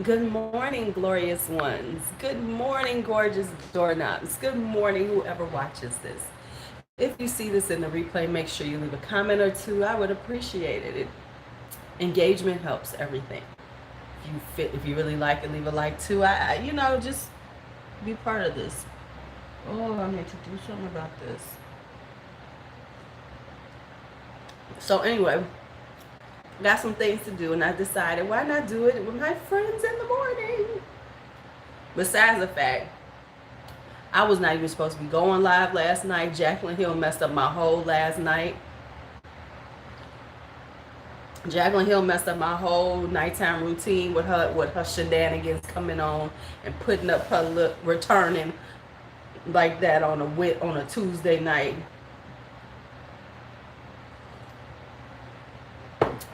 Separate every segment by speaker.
Speaker 1: Good morning, glorious ones. Good morning, gorgeous doorknobs. Good morning, whoever watches this. If you see this in the replay, make sure you leave a comment or two. I would appreciate it. Engagement helps everything. If you really like it, leave a like too. Just be part of this. Oh, I need to do something about this. So anyway, got some things to do, and I decided why not do it with my friends in the morning. Besides the fact I was not even supposed to be going live last night. Jacqueline Hill messed up my whole last night. Jacqueline Hill messed up my whole nighttime routine with her shenanigans coming on and putting up her look, returning like that on a Tuesday night.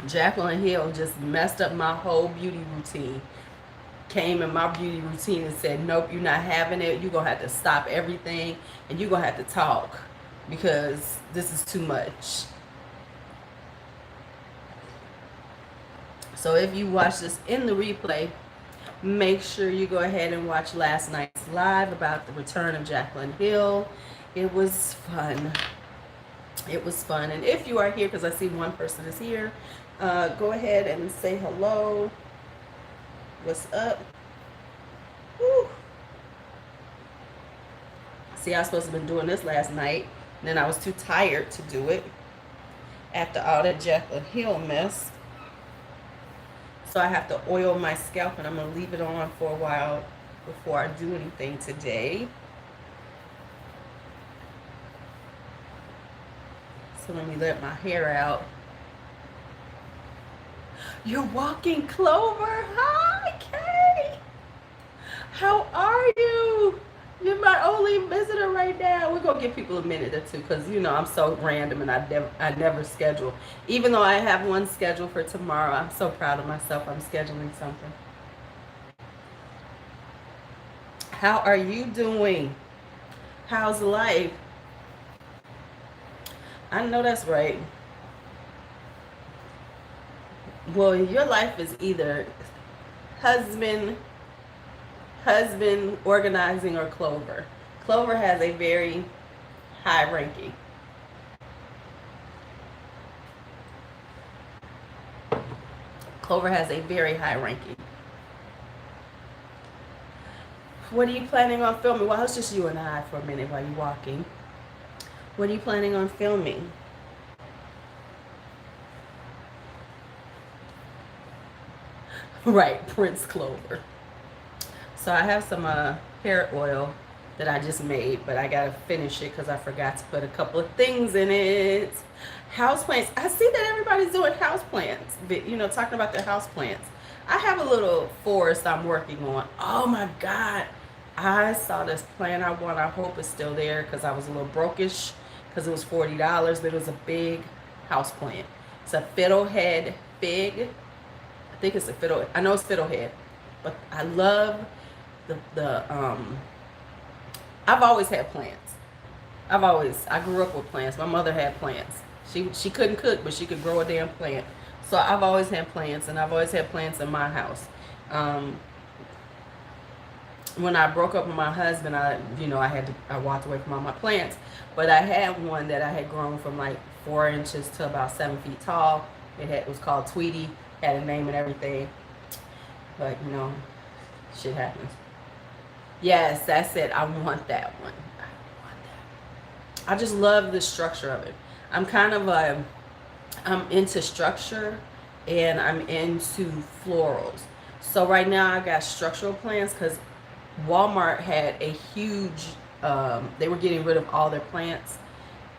Speaker 1: Jacqueline Hill just messed up my whole beauty routine. Came in my beauty routine and said, nope, you're not having it. You're going to have to stop everything and you're going to have to talk because this is too much. So if you watch this in the replay, make sure you go ahead and watch last night's live about the return of Jacqueline Hill. It was fun. It was fun. And if you are here, because I see one person is here, go ahead and say hello. What's up? Woo. See, I was supposed to have been doing this last night, and then I was too tired to do it after all that Jacqueline Hill mess. So I have to oil my scalp, and I'm going to leave it on for a while before I do anything today. So let me let my hair out. You're walking, Clover. Hi, Kay. How are you? You're my only visitor right now. We're gonna give people a minute or two because I'm so random and I never schedule. Even though I have one scheduled for tomorrow, I'm so proud of myself. I'm scheduling something. How are you doing? How's life? I know that's right. Well, your life is either husband, organizing, or Clover. Clover has a very high ranking. Clover has a very high ranking. What are you planning on filming? Well, it's just you and I for a minute while you're walking. What are you planning on filming? Right, Prince Clover. So I have some hair oil that I just made, but I gotta finish it because I forgot to put a couple of things in it. Houseplants. I see that everybody's doing houseplants, talking about their houseplants. I have a little forest I'm working on. Oh my God. I saw this plant I want. I hope it's still there because I was a little brokish because it was $40, but it was a big houseplant. It's a fiddlehead fig. I think it's a fiddle. I know it's fiddlehead, but I love the I've always had plants. I grew up with plants. My mother had plants. She couldn't cook, but she could grow a damn plant. So I've always had plants, and I've always had plants in my house. When I broke up with my husband, I walked away from all my plants, but I had one that I had grown from like 4 inches to about 7 feet tall. It was called Tweety, had a name and everything, but shit happens. Yes, that's it. I want that one. I want that. I just love the structure of it. I'm into structure and I'm into florals. So right now I got structural plants because Walmart had a huge, they were getting rid of all their plants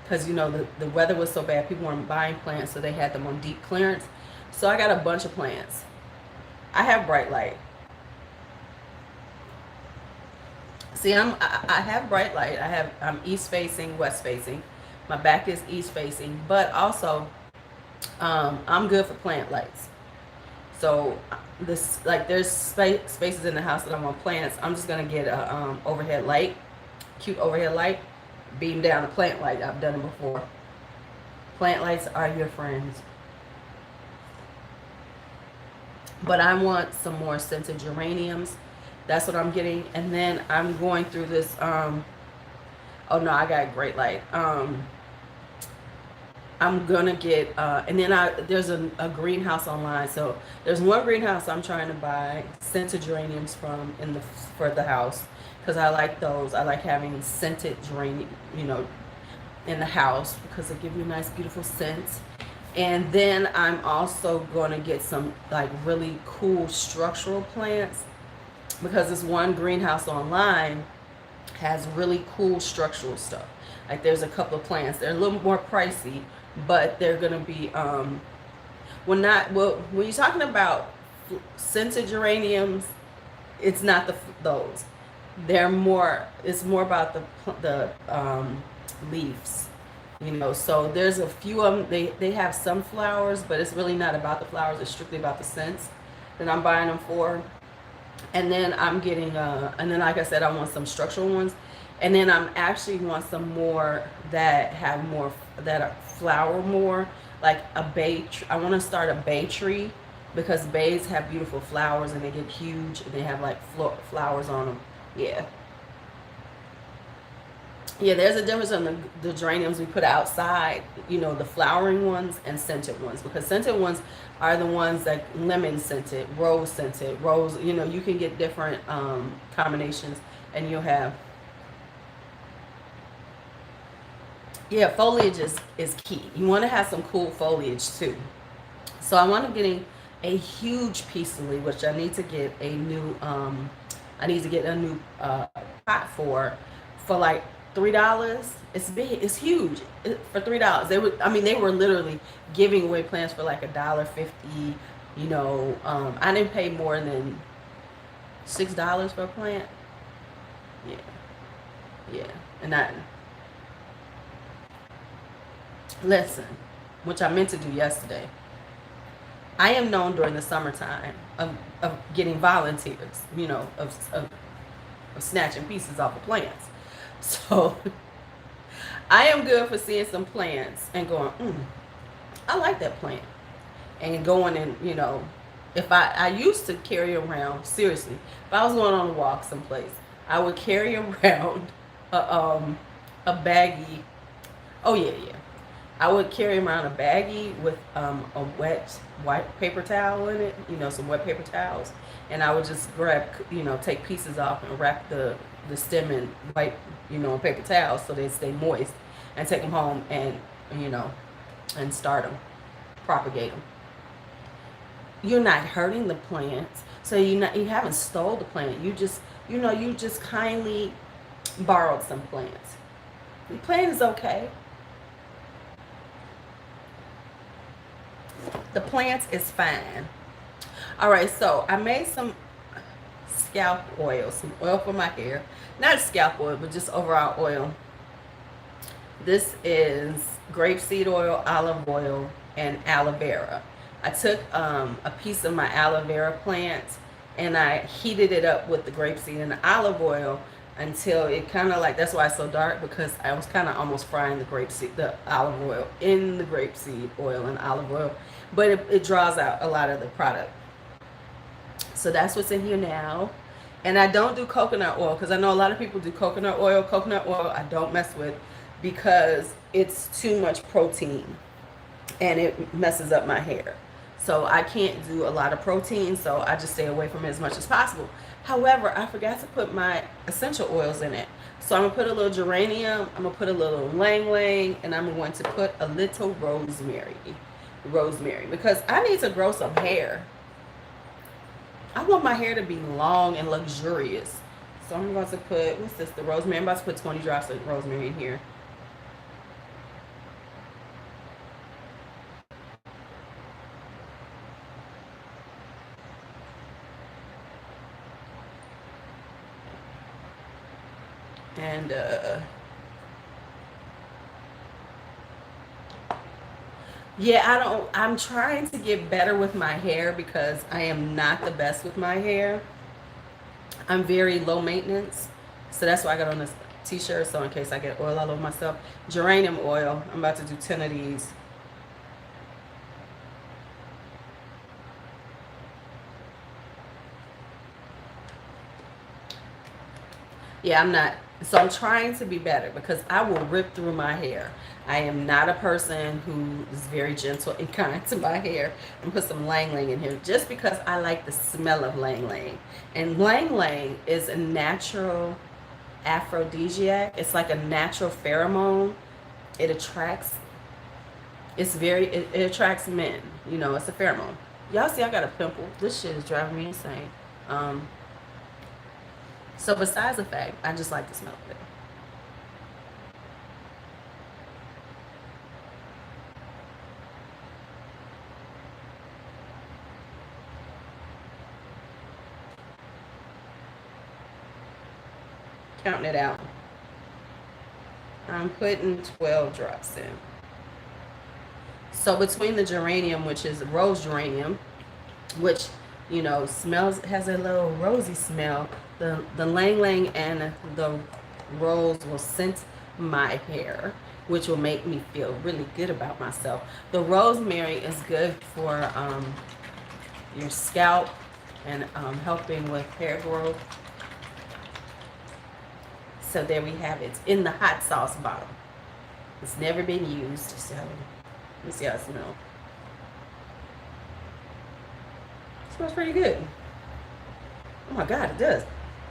Speaker 1: because the weather was so bad, people weren't buying plants, so they had them on deep clearance. So I got a bunch of plants. I have bright light. See, I have bright light. I'm east facing, west facing. My back is east facing, but also I'm good for plant lights. So there's spaces in the house that I want plants. I'm just gonna get a overhead light, cute overhead light, beam down a plant light. I've done it before. Plant lights are your friends. But I want some more scented geraniums. That's what I'm getting. And then I'm going through this, oh no, I got great light. I'm gonna get, and then there's a greenhouse online. So there's one greenhouse I'm trying to buy scented geraniums from for the house, because I like those. I like having scented geranium, in the house, because they give you a nice, beautiful scent. And then I'm also going to get some like really cool structural plants, because this one greenhouse online has really cool structural stuff. Like there's a couple of plants. They're a little more pricey, but they're gonna be when you're talking about scented geraniums, it's not those. They're more. It's more about the leaves. So there's a few of them. They have some flowers, but it's really not about the flowers. It's strictly about the scents that I'm buying them for. And then I'm getting and then like I said, I want some structural ones, and then I'm actually want some more that have more, that are flower more, like a bay. I want to start a bay tree, because bays have beautiful flowers and they get huge and they have like flowers on them. Yeah. Yeah, there's a difference on the geraniums we put outside, the flowering ones and scented ones, because scented ones are the ones like lemon scented, rose, you can get different combinations, and you'll have, yeah, foliage is key. You want to have some cool foliage too. So I want to getting a huge piece of leaf, which I need to get a new pot for like $3. It's big, it's huge. For $3, they were literally giving away plants for like $1.50. I didn't pay more than $6 for a plant. Yeah, yeah, and I listen, which I meant to do yesterday. I am known during the summertime of getting volunteers, of snatching pieces off of plants. So I am good for seeing some plants and going, I like that plant. And going and, if I used to carry around, seriously, if I was going on a walk someplace, I would carry around a baggie. Oh, yeah, yeah. I would carry around a baggie with a wet white paper towel in it, some wet paper towels. And I would just grab, take pieces off and wrap the stem in white, paper towels so they stay moist, and take them home and, and start them, propagate them. You're not hurting the plants. So you haven't stole the plant. You just kindly borrowed some plants. The plant is okay. The plants is fine. All right, so I made some scalp oil, some oil for my hair. Not scalp oil, but just overall oil. This is grapeseed oil, olive oil, and aloe vera. I took a piece of my aloe vera plant and I heated it up with the grapeseed and the olive oil until it kind of like, that's why it's so dark, because I was kind of almost frying the olive oil in the grapeseed oil and olive oil, but it draws out a lot of the product. So that's what's in here now. And I don't do coconut oil, because I know a lot of people do coconut oil. Coconut oil I don't mess with, because it's too much protein and it messes up my hair. So I can't do a lot of protein, so I just stay away from it as much as possible. However, I forgot to put my essential oils in it. So I'm going to put a little geranium, I'm going to put a little lang lang, and I'm going to put a little rosemary. Because I need to grow some hair. I want my hair to be long and luxurious. So I'm going to put, what's this, the rosemary. I'm about to put 20 drops of rosemary in here. And yeah, I'm trying to get better with my hair, because I am not the best with my hair. I'm very low maintenance. So that's why I got on this t-shirt, so in case I get oil all over myself. Geranium oil. I'm about to do 10 of these. Yeah, I'm not. So I'm trying to be better because I will rip through my hair. I am not a person who is very gentle and kind to my hair and put some lang lang in here just because I like the smell of lang lang. And lang lang is a natural aphrodisiac. It's like a natural pheromone. It attracts. It attracts men. You know, it's a pheromone. Y'all see, I got a pimple. This shit is driving me insane. Um, so besides the fact, I just like the smell of it. Counting it out. I'm putting 12 drops in. So between the geranium, which is rose geranium, which, you know, smells, has a little rosy smell, the lang lang and the rose will scent my hair, which will make me feel really good about myself. The rosemary is good for your scalp and helping with hair growth. So there we have it in the hot sauce bottle. It's never been used, so let me see how it smells. It smells pretty good. Oh my God, it does.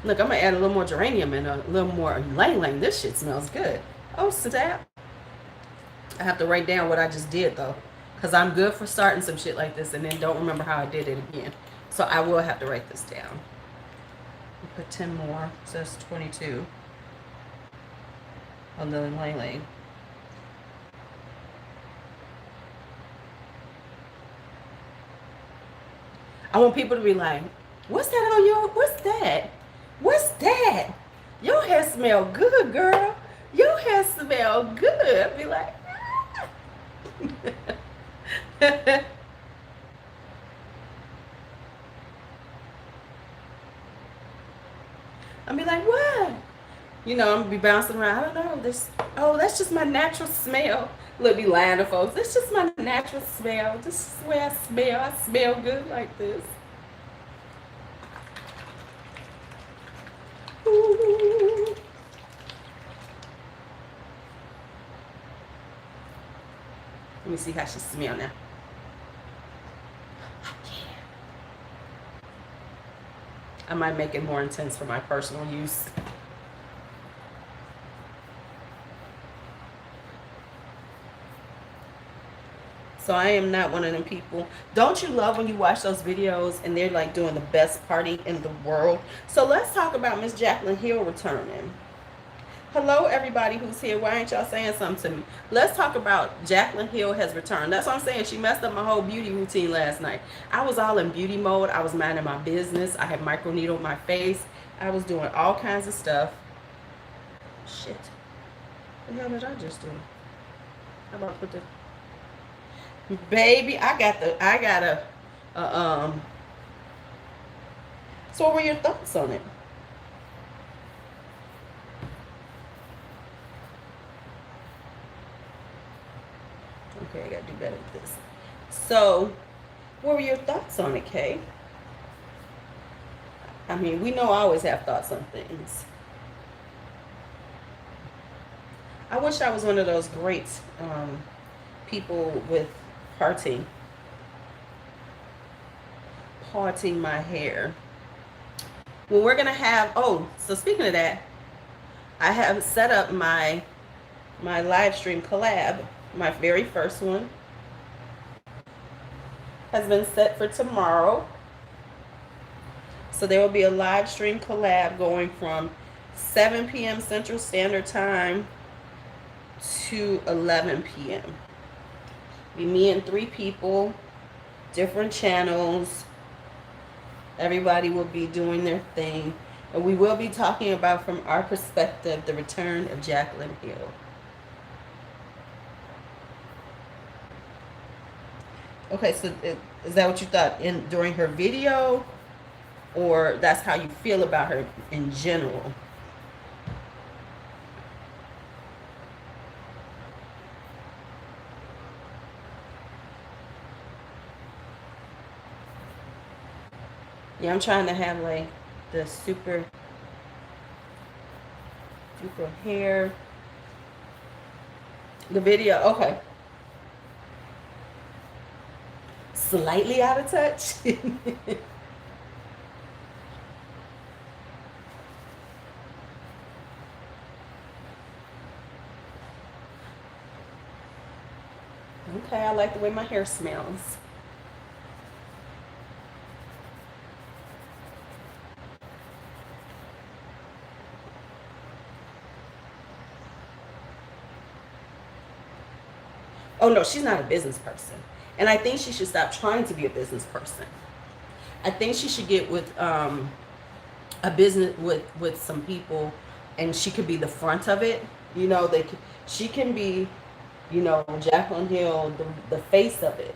Speaker 1: Look, I'm gonna add a little more geranium and a little more lang lang. This shit smells good. Oh, snap. I have to write down what I just did though, because I'm good for starting some shit like this and then don't remember how I did it again. So I will have to write this down. Put 10 more, so that's 22 on the lang lang. I want people to be like, what's that on your, what's that? What's that? Your hair smell good, girl. Your hair smell good. I'd be like, ah. I'd be like, what? You know, I'm gonna be bouncing around. I don't know. This, oh, that's just my natural smell. Look, be lying to folks. That's just my natural smell. This is the way I smell. I smell good like this. Ooh. Let me see how she smells now. I might make it more intense for my personal use. So I am not one of them people. Don't you love when you watch those videos and they're like doing the best party in the world? So let's talk about Miss Jaclyn Hill returning. Hello, everybody who's here. Why ain't y'all saying something to me? Let's talk about Jaclyn Hill has returned. That's what I'm saying. She messed up my whole beauty routine last night. I was all in beauty mode. I was minding my business. I had microneedled my face. I was doing all kinds of stuff. Shit. What the hell did I just do? How about put the... Baby, I got a, so what were your thoughts on it? Okay, I gotta do better with this. So, what were your thoughts on it, Kay? I mean, we know I always have thoughts on things. I wish I was one of those great people with parting my hair. Well, we're gonna have, oh, so speaking of that, I have set up my live stream collab. My very first one has been set for tomorrow. So there will be a live stream collab going from 7 p.m. Central Standard Time to 11 p.m. Be me and 3 people, different channels. Everybody will be doing their thing. And we will be talking about, from our perspective, the return of Jaclyn Hill. Okay, so is that what you thought during her video? Or that's how you feel about her in general? Yeah, I'm trying to have like the super Do for hair. The video, okay. Slightly out of touch. Okay, I like the way my hair smells. Oh no, she's not a business person. And I think she should stop trying to be a business person. I think she should get with a business with some people, and she could be the front of it. You know, she can be, you know, Jaclyn Hill, the face of it.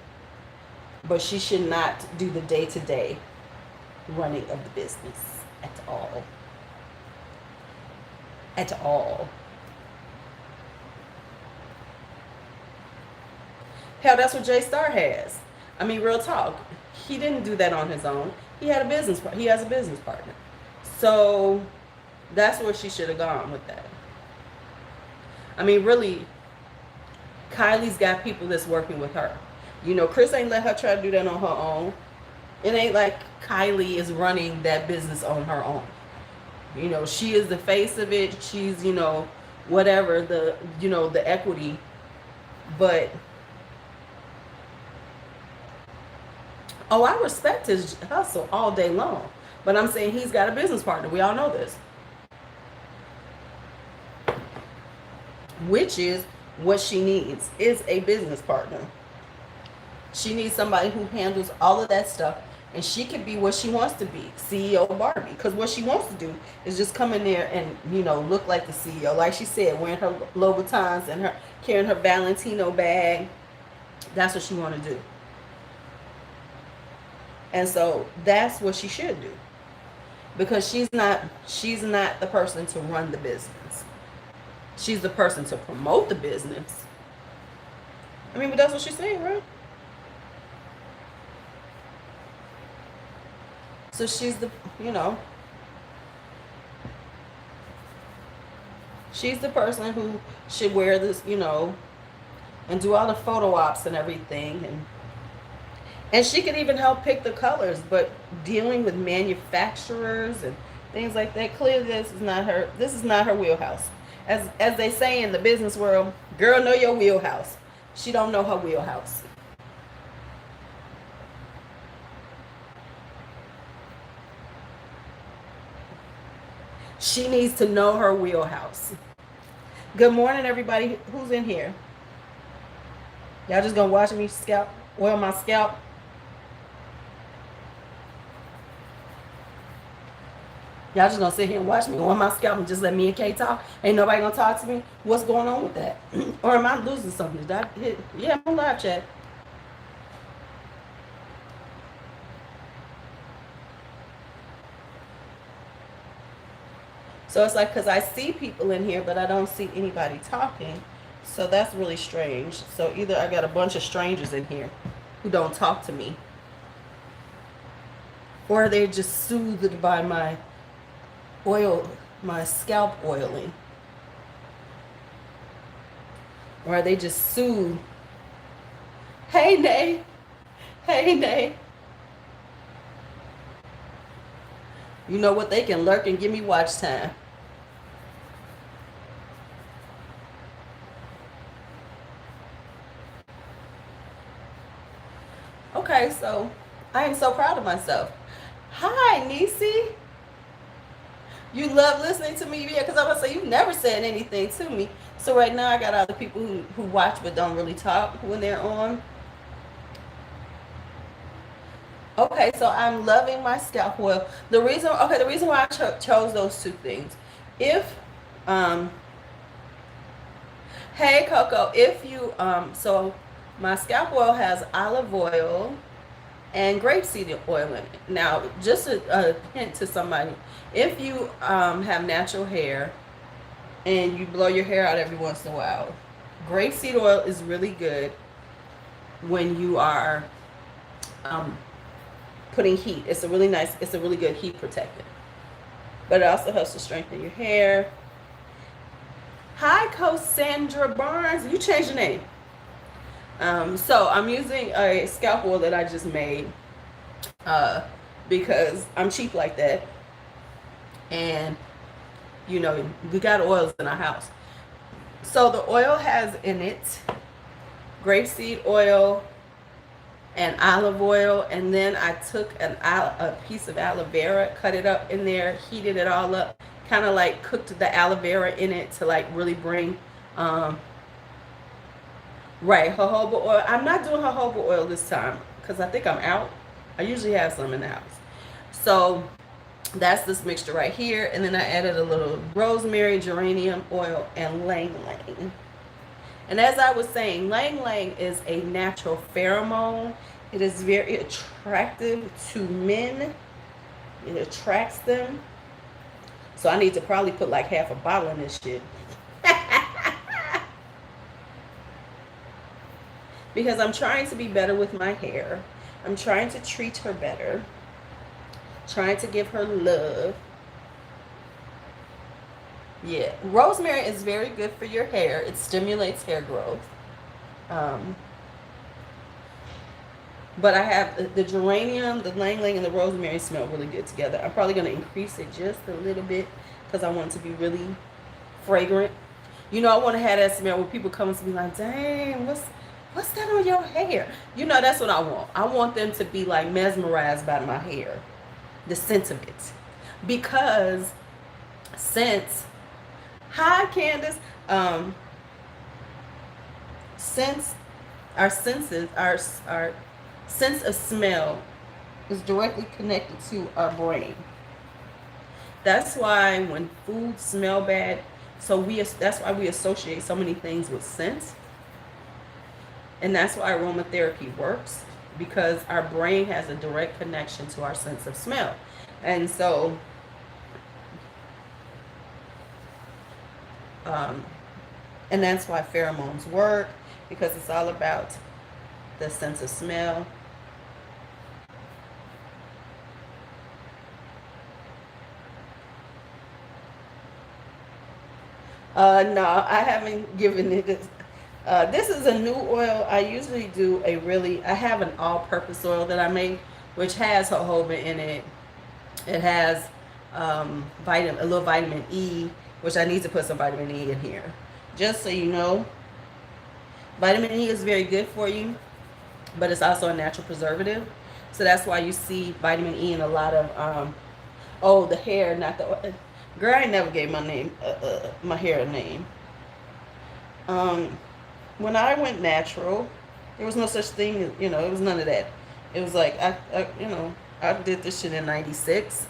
Speaker 1: But she should not do the day-to-day running of the business at all. At all. Hell, that's what Jay Star has. I mean, real talk. He didn't do that on his own. He had a business. He has a business partner. So that's where she should have gone with that. I mean, really, Kylie's got people that's working with her. You know, Chris ain't let her try to do that on her own. It ain't like Kylie is running that business on her own. You know, she is the face of it. She's, you know, whatever, the, you know, the equity. But, oh, I respect his hustle all day long. But I'm saying he's got a business partner. We all know this. Which is what she needs, is a business partner. She needs somebody who handles all of that stuff, and she can be what she wants to be, CEO Barbie. Because what she wants to do is just come in there and, you know, look like the CEO. Like she said, wearing her Louboutins and her carrying her Valentino bag. That's what she want to do. And so that's what she should do. Because she's not the person to run the business. She's the person to promote the business. I mean, but that's what she's saying, right? So she's the, you know, she's the person who should wear this, you know, and do all the photo ops and everything. And she could even help pick the colors, but dealing with manufacturers and things like that, clearly this is not her wheelhouse. As they say in the business world, girl, know your wheelhouse. She don't know her wheelhouse. She needs to know her wheelhouse. Good morning, everybody. Who's in here? Y'all just gonna watch me oil my scalp? Y'all just gonna sit here and watch me oil my scalp and just let me and Kay talk? Ain't nobody gonna talk to me? What's going on with that? Or am I losing something? Did I hit? Yeah, I'm on live chat. So it's like, because I see people in here, but I don't see anybody talking. So that's really strange. So either I got a bunch of strangers in here who don't talk to me, or they're just soothed by my scalp oiling. Or are they just soothed? Hey, Nay. Hey, Nay. You know what? They can lurk and give me watch time. Okay, so I am so proud of myself. Hi, Nisi. You love listening to me? Yeah, because I'm going to say you never said anything to me. So right now I got other people who watch but don't really talk when they're on. Okay, so I'm loving my scalp oil. The reason why I chose those two things. If, hey Coco, if you, so my scalp oil has olive oil and grapeseed oil in it. Now, just a hint to somebody, if you have natural hair and you blow your hair out every once in a while, grapeseed oil is really good when you are putting heat. It's a really good heat protectant. But it also helps to strengthen your hair. Hi, Cassandra Barnes. You changed your name. So I'm using a scalp oil that I just made because I'm cheap like that. And, you know, we got oils in our house. So the oil has in it grapeseed oil and olive oil. And then I took a piece of aloe vera, cut it up in there, heated it all up, kind of like cooked the aloe vera in it to like really bring right, jojoba oil. I'm not doing jojoba oil this time because I think I'm out. I usually have some in the house. So that's this mixture right here. And then I added a little rosemary, geranium oil, and lang lang. And as I was saying, lang lang is a natural pheromone. It is very attractive to men. It attracts them. So I need to probably put like half a bottle in this shit. Because I'm trying to be better with my hair. I'm trying to treat her better. Trying to give her love. Yeah, rosemary is very good for your hair. It stimulates hair growth. But I have the geranium, the lang lang, and the rosemary smell really good together. I'm probably going to increase it just a little bit because I want it to be really fragrant. You know, I want to have that smell where people come to me like, dang, what's that on your hair? You know, that's what I want. I want them to be like mesmerized by my hair, the scent of it. Because scents, hi Candace, scents, our senses, our sense of smell is directly connected to our brain. That's why when foods smell bad, that's why we associate so many things with scents. And that's why aromatherapy works, because our brain has a direct connection to our sense of smell. And so and that's why pheromones work, because it's all about the sense of smell. No, I haven't given it this. This is a new oil. I usually do I have an all-purpose oil that I make, which has jojoba in it. It has a little vitamin E, which I need to put some vitamin E in here. Just so you know, vitamin E is very good for you, but it's also a natural preservative. So that's why you see vitamin E in a lot of, the hair, not the, girl, I never gave my hair a name. When I went natural, there was no such thing, it was none of that. It was like, I did this shit in 96.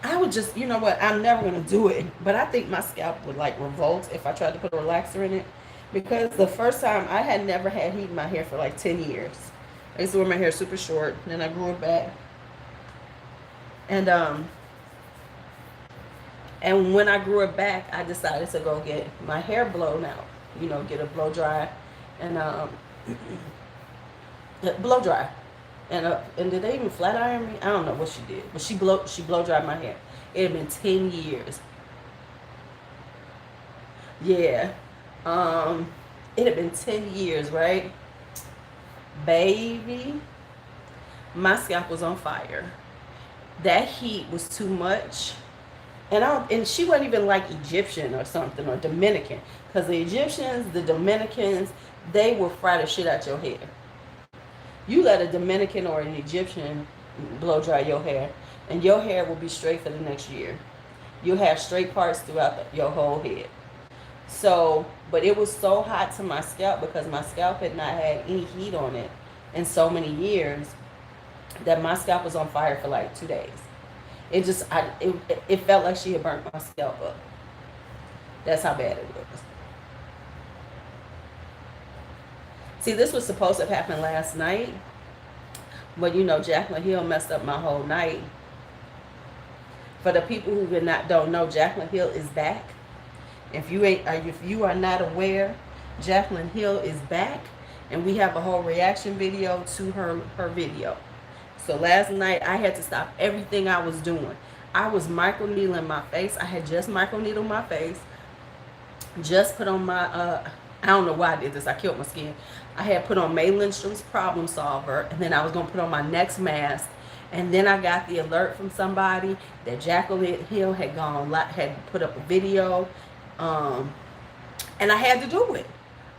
Speaker 1: I would just, you know what, I'm never going to do it. But I think my scalp would like revolt if I tried to put a relaxer in it. Because the first time, I had never had heat in my hair for like 10 years. I used to wear my hair super short, and then I grew it back. And when I grew it back, I decided to go get my hair blown out. Get a blow dry, and blow dry. And did they even flat iron me? I don't know what she did, but she blow dried my hair. It had been 10 years. Yeah. It had been 10 years, right? Baby, my scalp was on fire. That heat was too much. And she wasn't even like Egyptian or something, or Dominican. Because the Egyptians, the Dominicans, they will fry the shit out your hair. You let a Dominican or an Egyptian blow dry your hair, and your hair will be straight for the next year. You'll have straight parts throughout your whole head. So, but it was so hot to my scalp because my scalp had not had any heat on it in so many years that my scalp was on fire for like 2 days. It felt like she had burnt my scalp up. That's how bad it was. See, this was supposed to have happened last night, but Jaclyn Hill messed up my whole night. For the people who don't know, Jaclyn Hill is back. If you are not aware, Jaclyn Hill is back, and we have a whole reaction video to her video. So last night I had to stop everything I was doing. I was microneedling my face. I had just microneedled my face. Just put on my, I don't know why I did this. I killed my skin. I had put on May Lindstrom's Problem Solver, and then I was going to put on my next mask. And then I got the alert from somebody that Jacqueline Hill had put up a video. And I had to do it.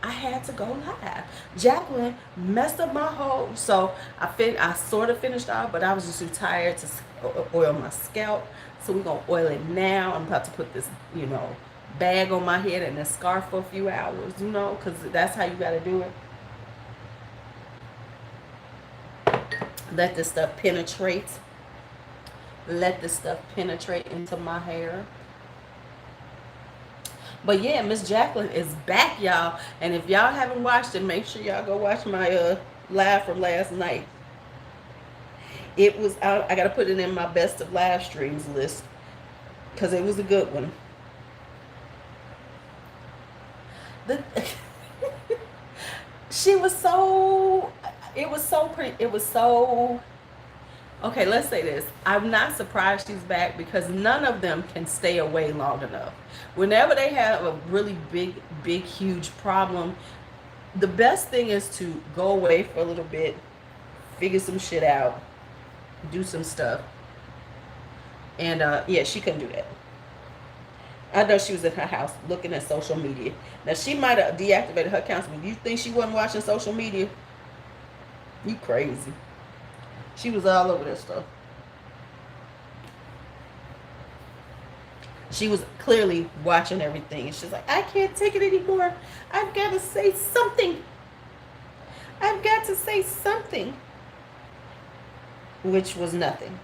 Speaker 1: I had to go live. Jacqueline messed up my whole, so I sort of finished off, but I was just too tired to oil my scalp. So we're going to oil it now. I'm about to put this, bag on my head and a scarf for a few hours, because that's how you got to do it. Let this stuff penetrate. Let this stuff penetrate into my hair. But yeah, Miss Jacqueline is back, y'all. And if y'all haven't watched it, make sure y'all go watch my live from last night. It was out. I got to put it in my best of live streams list because it was a good one. She was so, it was so pretty. It was so, okay, let's say this. I'm not surprised she's back because none of them can stay away long enough. Whenever they have a really big, huge problem, the best thing is to go away for a little bit, figure some shit out, do some stuff. And yeah, she couldn't do that. I know she was in her house looking at social media. Now, she might have deactivated her accounts, but you think she wasn't watching social media? You crazy. She was all over that stuff. She was clearly watching everything. And she's like, I can't take it anymore. I've got to say something. I've got to say something. Which was nothing.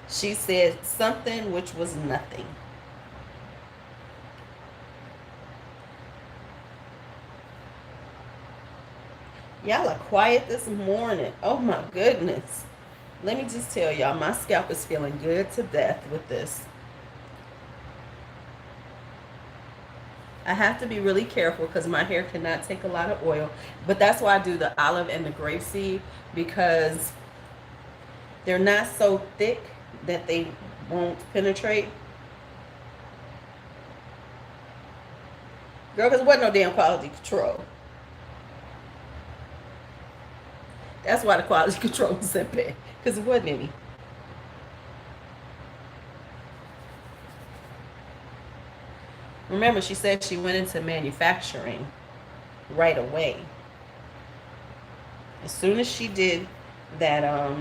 Speaker 1: She said something which was nothing. Y'all are quiet this morning. Oh my goodness. Let me just tell y'all, my scalp is feeling good to death with this. I have to be really careful because my hair cannot take a lot of oil. But that's why I do the olive and the grapeseed, because they're not so thick that they won't penetrate. Girl, because there wasn't no damn quality control. That's why the quality control was so bad, because there wasn't any. Remember, she said she went into manufacturing right away. As soon as she did that,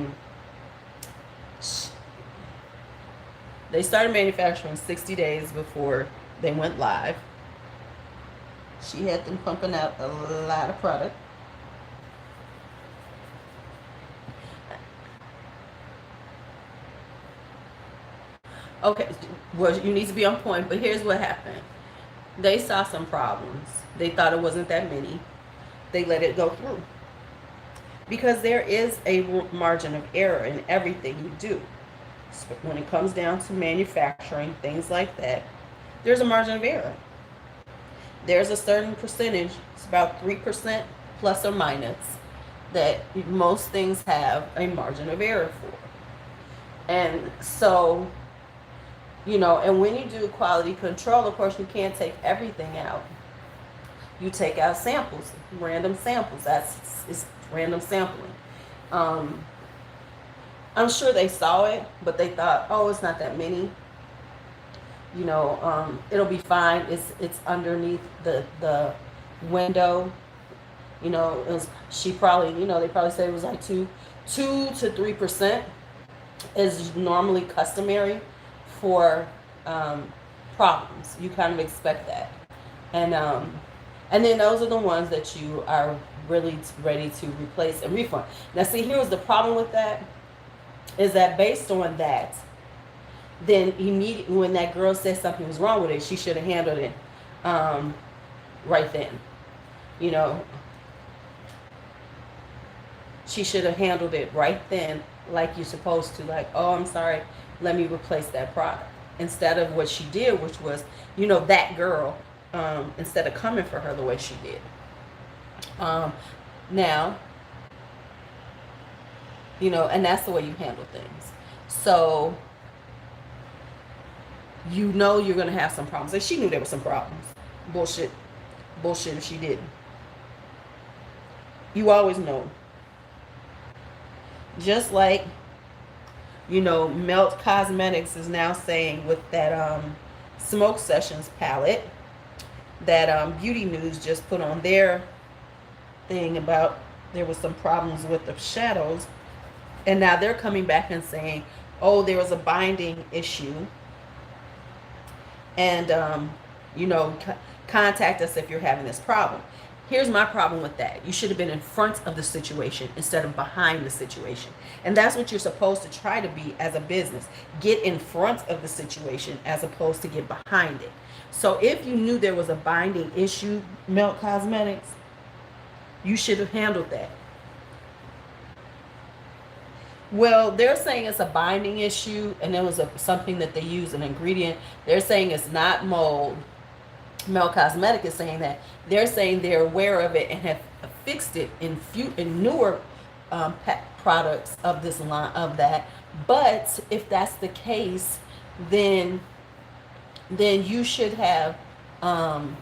Speaker 1: they started manufacturing 60 days before they went live. She had them pumping out a lot of product. Okay, well, you need to be on point, but here's what happened. They saw some problems. They thought it wasn't that many. They let it go through. Because there is a margin of error in everything you do. When it comes down to manufacturing, things like that, there's a margin of error. There's a certain percentage, it's about 3% plus or minus, that most things have a margin of error for. And so, and when you do quality control, of course, you can't take everything out. You take out samples, random samples. It's random sampling. I'm sure they saw it, but they thought, oh, it's not that many. It'll be fine. It's underneath the window. She probably, they probably said it was like 2 to 3% is normally customary for problems. You kind of expect that. And then those are the ones that you are really ready to replace and refund. Now, see, here was the problem with that, is that based on that, then immediately when that girl said something was wrong with it, she should have handled it right then. She should have handled it right then, like you're supposed to, like, oh, I'm sorry, let me replace that product. Instead of what she did, which was, that girl, instead of coming for her the way she did. Now, you know, and that's the way you handle things. So you know you're going to have some problems. And she knew there were some problems. Bullshit. Bullshit if she didn't. You always know. Just like, you know, Melt Cosmetics is now saying with that Smoke Sessions palette that Beauty News just put on their thing about there was some problems with the shadows. And now they're coming back and saying, oh, there was a binding issue. And, you know, contact us if you're having this problem. Here's my problem with that. You should have been in front of the situation instead of behind the situation. And that's what you're supposed to try to be as a business. Get in front of the situation as opposed to get behind it. So if you knew there was a binding issue, Melt Cosmetics, you should have handled that. Well, they're saying it's a binding issue, and it was something that they use, an ingredient. They're saying it's not mold. Melt Cosmetic is saying that. They're saying they're aware of it and have fixed it in newer products of this line of that. But if that's the case, then you should have gotten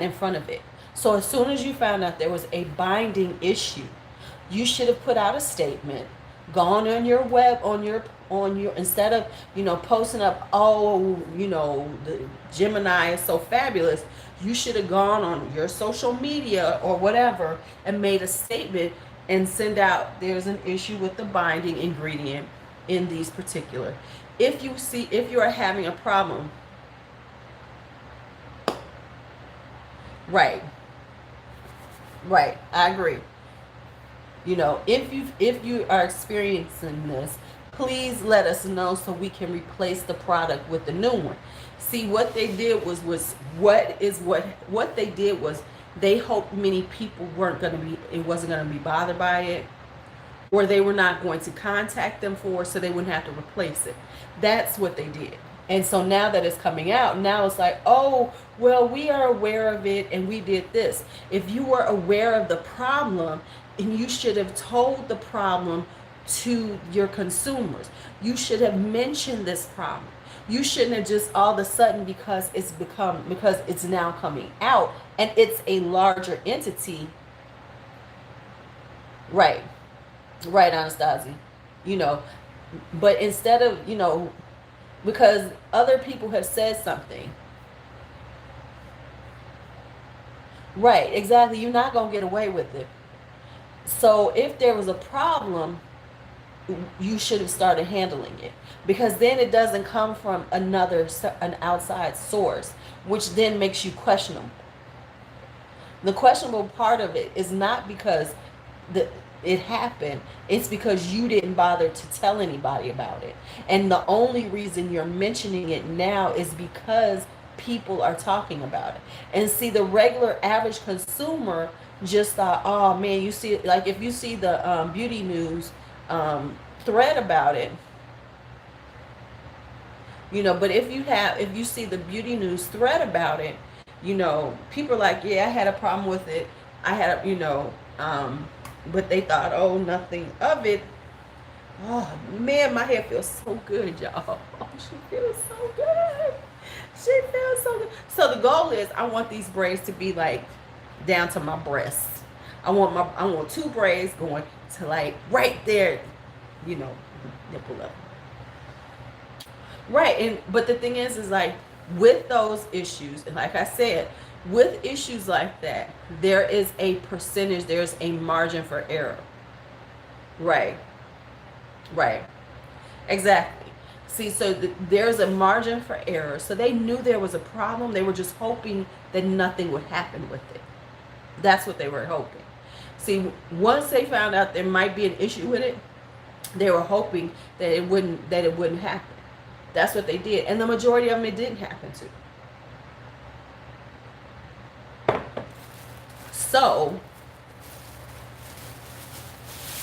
Speaker 1: in front of it. So as soon as you found out there was a binding issue, you should have put out a statement, gone on your web, on your instead of, you know, posting up, oh, you know, the Gemini is so fabulous. You should have gone on your social media or whatever and made a statement and send out, there's an issue with the binding ingredient in these particular. If you are having a problem, right, I agree. You know, if you are experiencing this, please let us know so we can replace the product with the new one. See, what they did was what they did was they hoped many people wasn't going to be bothered by it, or they were not going to contact them so they wouldn't have to replace it. That's what they did. And so now that it's coming out, now it's like, oh, well, we are aware of it and we did this. If you were aware of the problem, and you should have told the problem to your consumers. You should have mentioned this problem. You shouldn't have just all of a sudden, because it's now coming out and it's a larger entity. Right, Anastasia. You know, but instead of, you know, because other people have said something. Right, exactly. You're not going to get away with it. So if there was a problem, you should have started handling it, because then it doesn't come from an outside source, which then makes you questionable. The questionable part of it is not because it happened, it's because you didn't bother to tell anybody about it. And the only reason you're mentioning it now is because people are talking about it. And see, the regular average consumer just thought, oh man, you see, like if you see the Beauty News thread about it, you know, but if you see the Beauty News thread about it, you know, people are like, yeah, I had a problem with it. I had, you know, but they thought, oh, nothing of it. Oh man, my hair feels so good, y'all. Oh, she feels so good. She feels so good. So the goal is, I want these braids to be like down to my breasts. I want 2 braids going to like right there, you know, nipple up. Right, but the thing is like with those issues, and like I said, with issues like that, there is a percentage, there's a margin for error. Right, exactly. See, so there's a margin for error. So they knew there was a problem. They were just hoping that nothing would happen with it. That's what they were hoping. See, once they found out there might be an issue with it, they were hoping that it wouldn't happen. That's what they did. And the majority of them, it didn't happen to. So,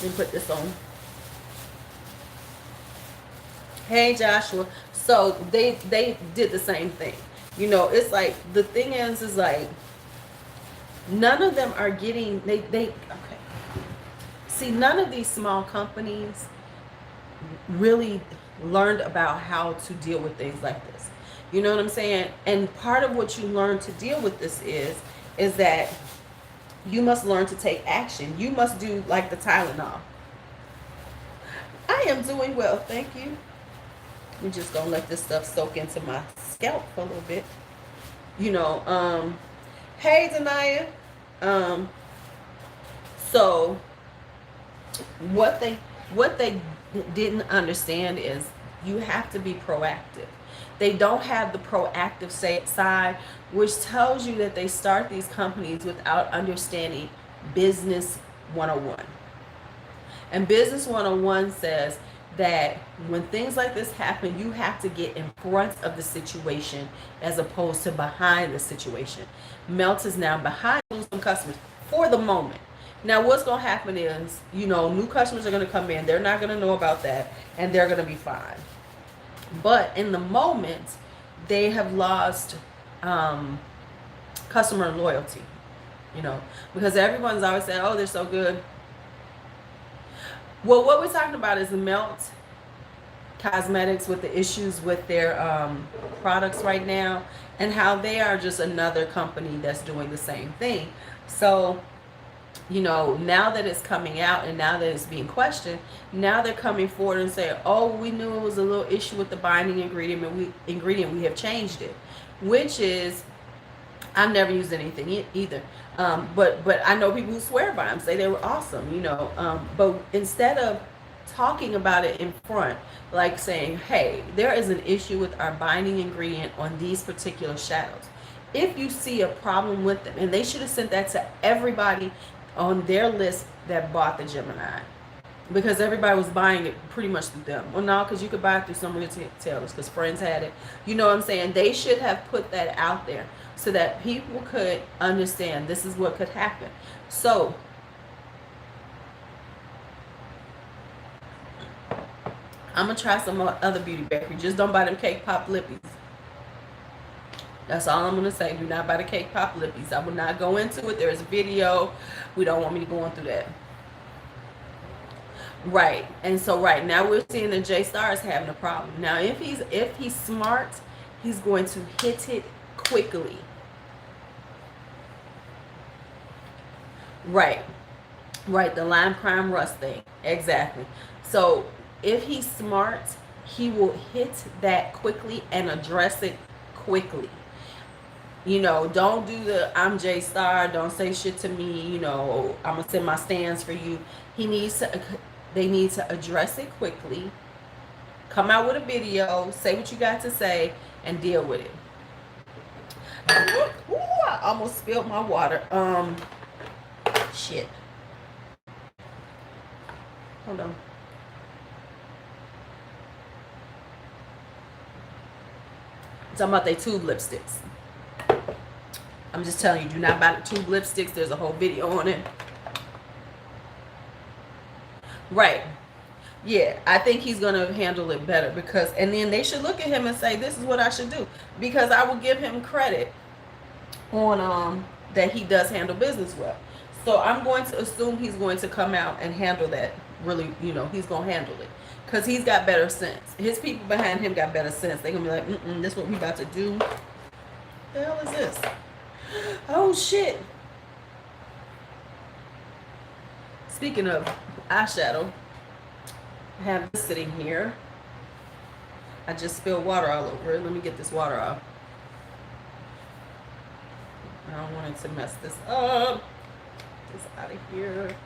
Speaker 1: let me put this on. Hey, Joshua. So they did the same thing. You know, it's like, the thing is like, none of them are getting, okay. See, none of these small companies really learned about how to deal with things like this. You know what I'm saying? And part of what you learn to deal with this is that you must learn to take action. You must do like the Tylenol. I am doing well, thank you. We're just gonna let this stuff soak into my scalp for a little bit. You know, hey Denaya. So what they didn't understand is you have to be proactive. They don't have the proactive side, which tells you that they start these companies without understanding business 101. And business 101 says that when things like this happen, you have to get in front of the situation as opposed to behind the situation. Melt is now behind some customers for the moment. Now what's going to happen is, you know, new customers are going to come in. They're not going to know about that, and they're going to be fine. But in the moment, they have lost customer loyalty, you know, because everyone's always saying, oh, they're so good. Well, what we're talking about is the Melt Cosmetics with the issues with their products right now, and how they are just another company that's doing the same thing. So, you know, now that it's coming out and now that it's being questioned, now they're coming forward and saying, oh, we knew it was a little issue with the binding ingredient, and we have changed it, which is, I've never used anything either. But I know people who swear by them, say they were awesome, you know. But instead of talking about it in front, like saying, hey, there is an issue with our binding ingredient on these particular shadows. If you see a problem with them, and they should have sent that to everybody on their list that bought the Gemini, because everybody was buying it pretty much through them. Well, no, because you could buy it through some retailers because friends had it. You know what I'm saying? They should have put that out there so that people could understand this is what could happen. So I'm going to try some other beauty bakery. Just don't buy them cake pop lippies. That's all I'm going to say. Do not buy the cake pop lippies. I will not go into it. There is a video. We don't want me going through that. Right. And so right now we're seeing that J Star is having a problem. Now if he's smart, he's going to hit it quickly. Right. Right, the lime crime rust thing. Exactly. So if he's smart, he will hit that quickly and address it quickly. You know, don't do the I'm J Star, don't say shit to me, you know, I'm gonna send my stands for you. They need to address it quickly, come out with a video, say what you got to say, and deal with it. Ooh, I almost spilled my water. Shit. Hold on. I'm talking about they tube lipsticks. I'm just telling you, do not buy the tube lipsticks. There's a whole video on it. Right. Yeah, I think he's going to handle it better because, and then they should look at him and say, this is what I should do. Because I will give him credit on that he does handle business well. So I'm going to assume he's going to come out and handle that really, you know, he's going to handle it. Because he's got better sense. His people behind him got better sense. They're going to be like, this is what we about to do. What the hell is this? Oh, shit. Speaking of eyeshadow, I have this sitting here. I just spilled water all over it. Let me get this water off. I don't want it to mess this up. Get this out of here.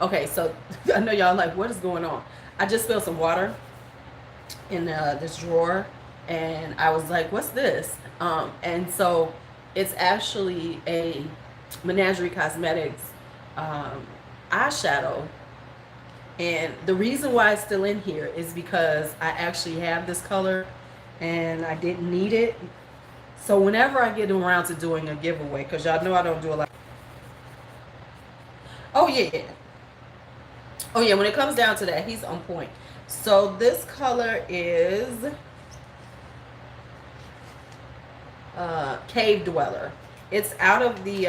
Speaker 1: Okay, so I know y'all like, what is going on? I just spilled some water in this drawer, and I was like, what's this? And so it's actually a Menagerie Cosmetics eyeshadow, and the reason why it's still in here is because I actually have this color and I didn't need it. So whenever I get around to doing a giveaway, because y'all know I don't do a lot. Oh yeah, when it comes down to that, he's on point. So this color is Cave Dweller. It's out of the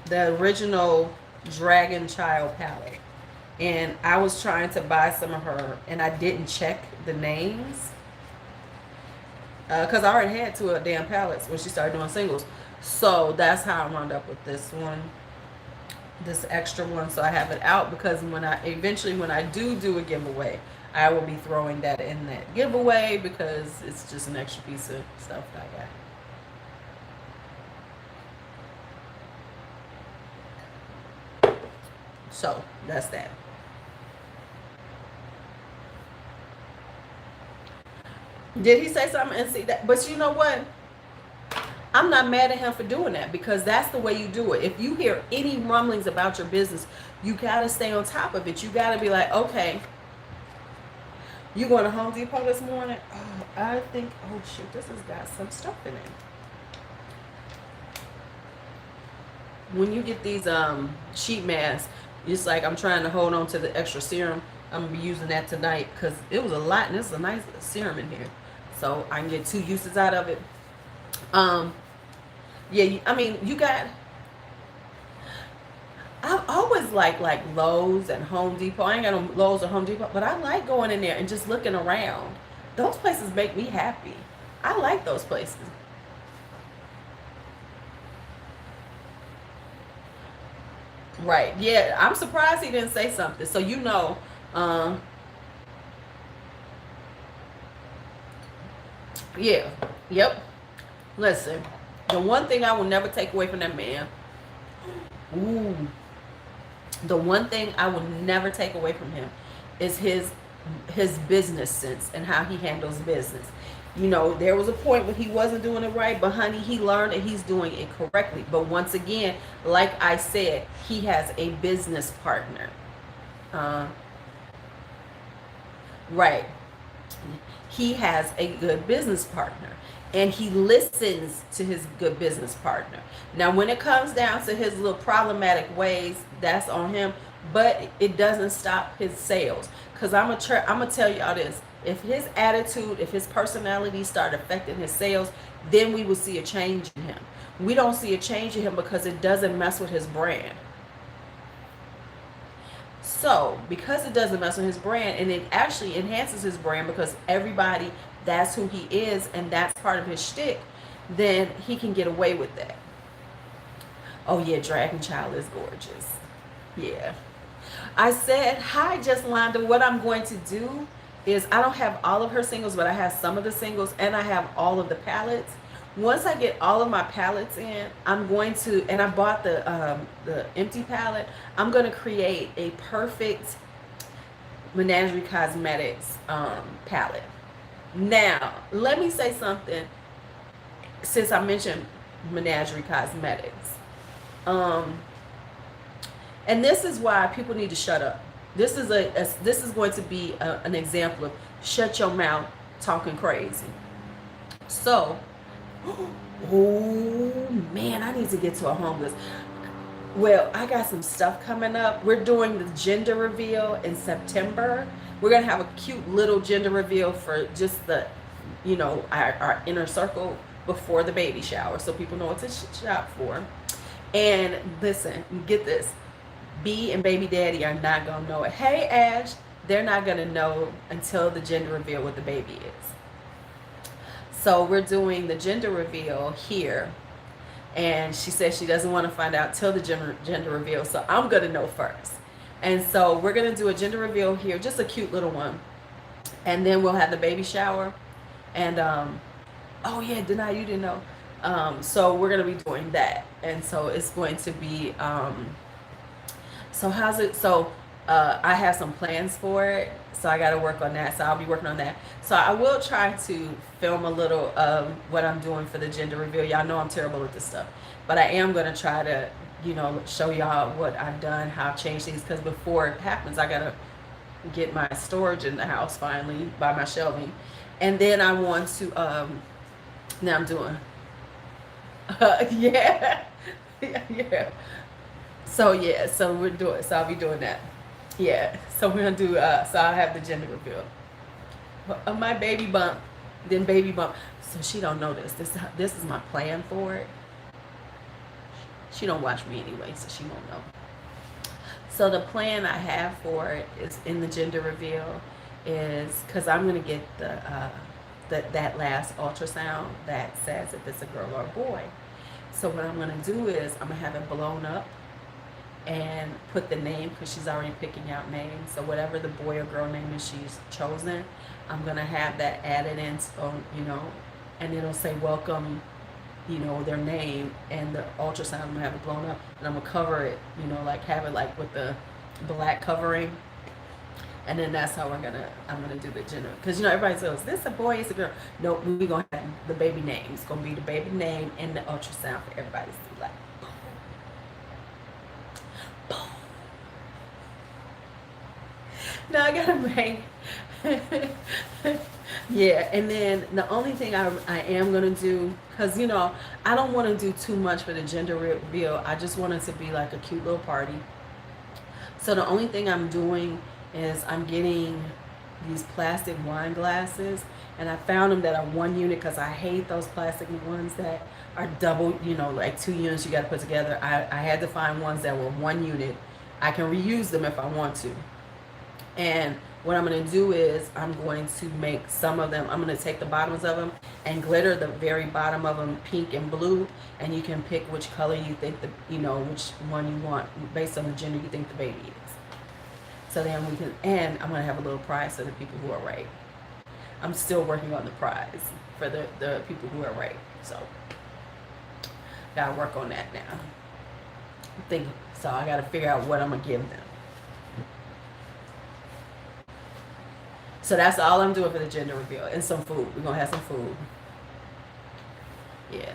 Speaker 1: the original Dragon Child palette. And I was trying to buy some of her, and I didn't check the names. Because I already had 2 damn palettes when she started doing singles. So that's how I wound up with this one. This extra one. So I have it out because when I do a giveaway, I will be throwing that in that giveaway because it's just an extra piece of stuff that I got. So that's that. Did he say something and see that? But you know what? I'm not mad at him for doing that because that's the way you do it. If you hear any rumblings about your business, you got to stay on top of it. You got to be like, okay, you going to Home Depot this morning? Oh, I think, oh shoot, this has got some stuff in it. When you get these sheet masks, it's like I'm trying to hold on to the extra serum. I'm going to be using that tonight because it was a lot, and this is a nice serum in here. So I can get 2 uses out of it. Yeah, I mean, you got, I always like Lowe's and Home Depot. I ain't got no Lowe's or Home Depot, but I like going in there and just looking around. Those places make me happy. I like those places. Right. Yeah, I'm surprised he didn't say something. So you know, yeah, yep. Listen, the one thing I will never take away from that man, ooh, the one thing I will never take away from him is his business sense and how he handles business. You know, there was a point when he wasn't doing it right, but honey, he learned and he's doing it correctly. But once again, like I said, he has a business partner. Uh, right. He has a good business partner and he listens to his good business partner. Now, when it comes down to his little problematic ways, that's on him, but it doesn't stop his sales. Because I'm gonna tell y'all this. If his attitude, if his personality start affecting his sales, then we will see a change in him. We don't see a change in him because it doesn't mess with his brand. So, because it doesn't mess with his brand, and it actually enhances his brand because everybody, that's who he is, and that's part of his shtick, then he can get away with that. Oh yeah, Dragon Child is gorgeous. Yeah. I said, hi, Just Londa. What I'm going to do is I don't have all of her singles, but I have some of the singles, and I have all of the palettes. Once I get all of my palettes in, I'm going to, and I bought the empty palette, I'm going to create a perfect Menagerie Cosmetics palette. Now, let me say something since I mentioned Menagerie Cosmetics. And this is why people need to shut up. This is this is going to be an example of shut your mouth talking crazy. So, oh man, I need to get to a homeless. Well, I got some stuff coming up. We're doing the gender reveal in September. We're gonna have a cute little gender reveal for just the, you know, our inner circle before the baby shower, so people know what to shop for. And listen, get this. B and baby daddy are not gonna know it. Hey Ash, they're not gonna know until the gender reveal what the baby is. So we're doing the gender reveal here, and she says she doesn't want to find out till the gender reveal, so I'm gonna know first. And so we're gonna do a gender reveal here, just a cute little one, and then we'll have the baby shower. And oh yeah, Denai, you didn't know. So we're gonna be doing that, and so it's going to be so how's it? So I have some plans for it, so I got to work on that. So I'll be working on that. So I will try to film a little of what I'm doing for the gender reveal. Y'all know I'm terrible at this stuff, but I am going to try to, you know, show y'all what I've done, how I've changed things. Because before it happens, I got to get my storage in the house finally, by my shelving, and then I want to. Now I'm doing. Yeah, yeah. So yeah, so we're doing. So I'll be doing that. Yeah. So we're gonna do. So I'll have the gender reveal. My baby bump, then baby bump. So she don't know this. This is my plan for it. She don't watch me anyway, so she won't know. So the plan I have for it is in the gender reveal is because I'm gonna get that last ultrasound that says if it's a girl or a boy. So what I'm gonna do is I'm gonna have it blown up and put the name because she's already picking out names. So whatever the boy or girl name is she's chosen, I'm gonna have that added in, you know, and it'll say welcome, you know, their name, and the ultrasound, I'm gonna have it blown up, and I'm gonna cover it, you know, like have it like with the black covering, and then that's how I'm gonna do the gender, because you know everybody says, is this a boy, is a girl? No, we're gonna have the baby name. It's gonna be the baby name and the ultrasound for everybody to see, like boom. Now I gotta make yeah, and then the only thing I am gonna do, because you know I don't want to do too much for the gender reveal. I just want it to be like a cute little party. So the only thing I'm doing is I'm getting these plastic wine glasses, and I found them that are 1 unit because I hate those plastic ones that are double, you know, like 2 units you got to put together. I had to find ones that were 1 unit. I can reuse them if I want to. And what I'm going to do is I'm going to make some of them, I'm going to take the bottoms of them and glitter the very bottom of them pink and blue, and you can pick which color you think, you know, which one you want based on the gender you think the baby is. So then we can, and I'm going to have a little prize for the people who are right. I'm still working on the prize for the people who are right. So got to work on that now. So I got to figure out what I'm going to give them. So that's all I'm doing for the gender reveal, and some food. We're going to have some food. Yeah.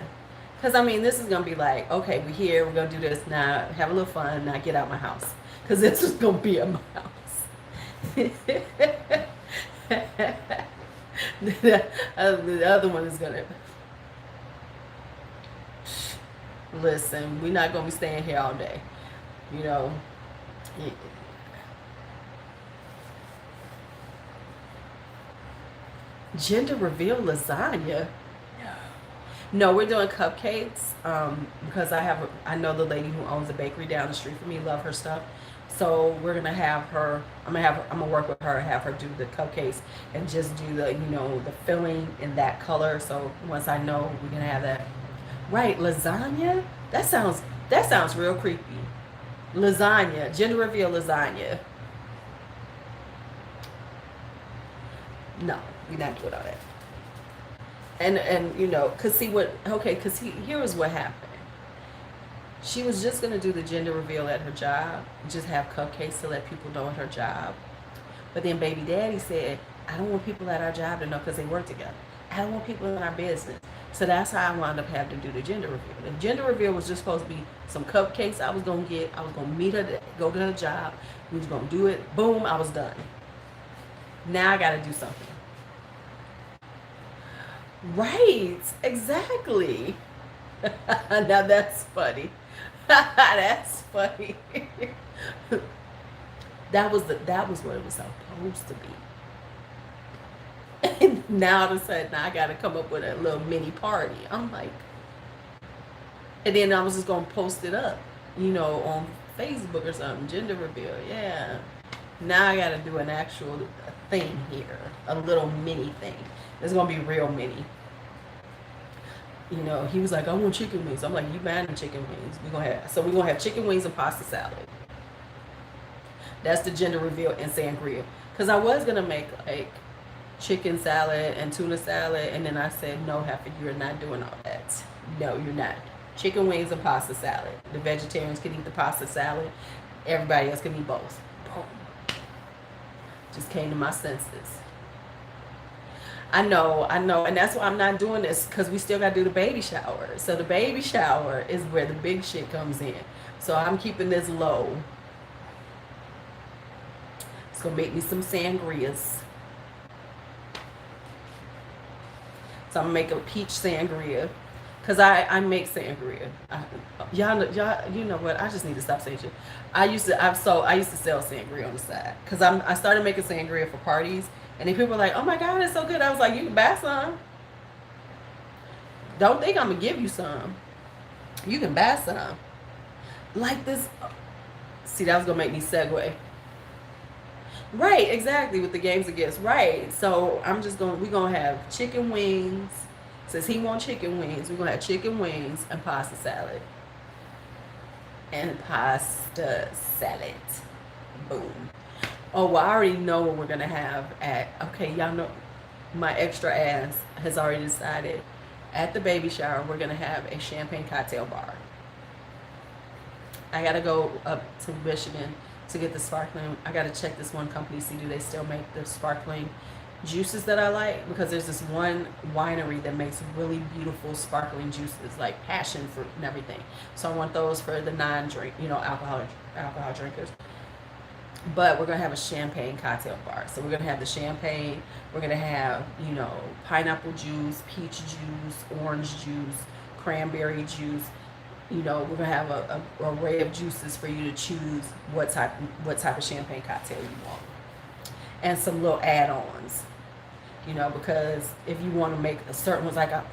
Speaker 1: Because, I mean, this is going to be like, okay, we're here. We're going to do this. Now, have a little fun. Now, get out my house. Because this is going to be in my house. The other one is going to... Listen, we're not going to be staying here all day. You know... Gender reveal lasagna. No, we're doing cupcakes because I know the lady who owns the bakery down the street from me. Love her stuff, so we're gonna have her. I'm gonna work with her and have her do the cupcakes and just do the, you know, the filling in that color. So once I know we're gonna have that, right? Lasagna. That sounds real creepy. Lasagna, gender reveal lasagna. No, we're not doing all that. And you know, cause see what, okay, cause here is what happened. She was just gonna do the gender reveal at her job, just have cupcakes to let people know at her job. But then baby daddy said, I don't want people at our job to know because they work together. I don't want people in our business. So that's how I wound up having to do the gender reveal. The gender reveal was just supposed to be some cupcakes I was gonna get. I was gonna meet her, go to her job. We was gonna do it. Boom, I was done. Now I gotta do something. Right, exactly. Now that's funny. That's funny. That was what it was supposed to be. And now all of a sudden I gotta come up with a little mini party. I'm like, and then I was just gonna post it up, you know, on Facebook or something. Gender reveal, yeah. Now I gotta do an actual thing here, a little mini thing. It's gonna be real mini. You know, he was like, I want chicken wings. I'm like, you buying chicken wings? We're gonna have chicken wings and pasta salad. That's the gender reveal and sangria. Cause I was gonna make like chicken salad and tuna salad, and then I said, no, Heifer, you're not doing all that. No, you're not. Chicken wings and pasta salad. The vegetarians can eat the pasta salad. Everybody else can eat both. Boom. Just came to my senses. I know, and that's why I'm not doing this, because we still got to do the baby shower. So the baby shower is where the big shit comes in. So I'm keeping this low. It's going to make me some sangrias. So I'm going to make a peach sangria, because I make sangria. Y'all, you know what? I just need to stop saying shit. I used to sell sangria on the side, because I started making sangria for parties. And then people were like, oh my God, it's so good. I was like, you can buy some. Don't think I'm going to give you some. You can buy some. like this. See, that was gonna make me segue. Right, exactly, with the games against. Right. So we're gonna have chicken wings. Since he wants chicken wings, we're gonna have chicken wings and pasta salad. And pasta salad. Boom. Oh, well, I already know what we're gonna have at. Okay, y'all know my extra ass has already decided. At the baby shower, we're gonna have a champagne cocktail bar. I gotta go up to Michigan to get the sparkling. I gotta check this one company, see do they still make the sparkling juices that I like, because there's this one winery that makes really beautiful sparkling juices like passion fruit and everything. So I want those for the non-drink, alcohol drinkers. But we're gonna have a champagne cocktail bar. So we're gonna have the champagne. We're gonna have pineapple juice, peach juice, orange juice, cranberry juice. We're gonna have a array of juices for you to choose what type of champagne cocktail you want, and some little add-ons. Because if you want to make a certain ones, like I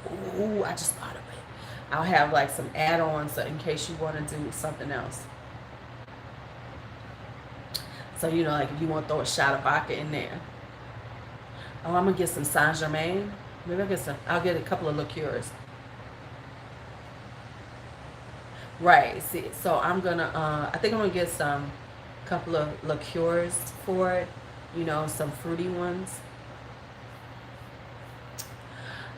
Speaker 1: just thought of it. I'll have like some add-ons so in case you want to do something else. So like if you want to throw a shot of vodka in there. Oh, I'm gonna get some Saint Germain. Maybe I'll get a couple of liqueurs. Right. See, so I think I'm gonna get some couple of liqueurs for it. Some fruity ones.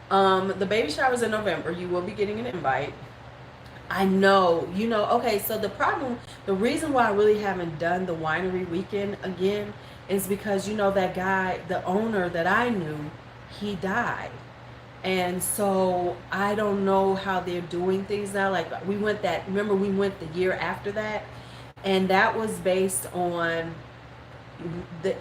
Speaker 1: The baby shower's in November. You will be getting an invite. I know. Okay, so the reason why I really haven't done the winery weekend again is because that guy, the owner that I knew, he died. And so I don't know how they're doing things now. Like remember we went the year after that, and that was based on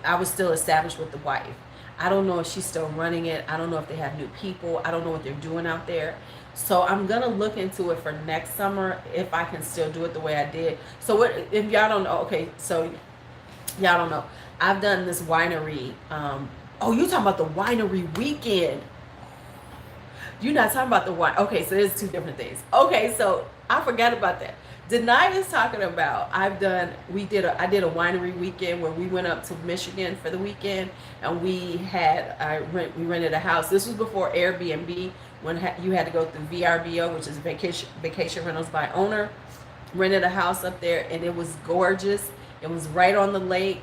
Speaker 1: I was still established with the wife. I don't know if she's still running it. I don't know if they have new people. I don't know what they're doing out there. So I'm gonna look into it for next summer if I can still do it the way I did. So if y'all don't know? Okay, so y'all don't know. I've done this winery. Oh, you talking about the winery weekend? You're not talking about the wine. Okay, so there's two different things. Okay, so I forgot about that. Denai is talking about I did a winery weekend where we went up to Michigan for the weekend, and we rented a house. This was before Airbnb, when you had to go through VRBO, which is vacation rentals by owner. Rented a house up there, and it was gorgeous. It was right on the lake,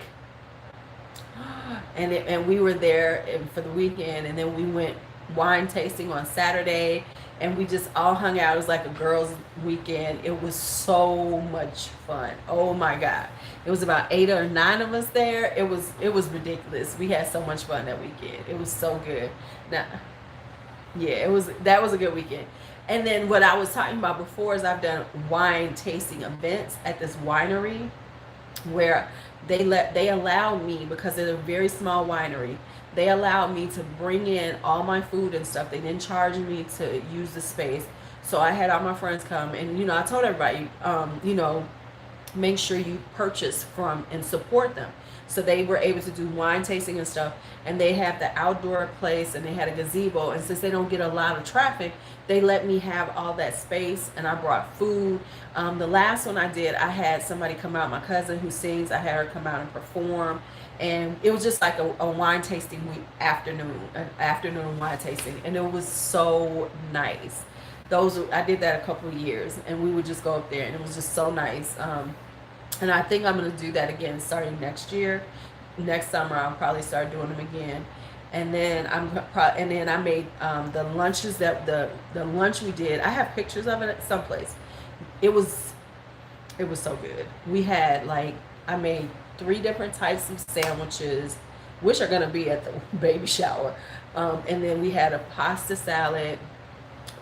Speaker 1: and we were there for the weekend, and then we went wine tasting on Saturday, and we just all hung out. It was like a girls' weekend. It was so much fun. Oh my God. It was about 8 or 9 of us there. It was ridiculous. We had so much fun that weekend. It was so good. Now, yeah, that was a good weekend. And then what I was talking about before is I've done wine tasting events at this winery where they allow me, because they're a very small winery, they allowed me to bring in all my food and stuff. They didn't charge me to use the space. So I had all my friends come, and I told everybody, make sure you purchase from and support them. So they were able to do wine tasting and stuff, and they have the outdoor place, and they had a gazebo, and since they don't get a lot of traffic, they let me have all that space, and I brought food. The last one I did, I had somebody come out, my cousin who sings, I had her come out and perform, and it was just like a wine tasting afternoon wine tasting, and it was so nice. I did that a couple of years, and we would just go up there, and it was just so nice. And I think I'm going to do that again starting next year. Next summer, I'll probably start doing them again. And then I made the lunches the lunch we did. I have pictures of it at someplace. It was so good. We had I made 3 different types of sandwiches, which are going to be at the baby shower. And then we had a pasta salad.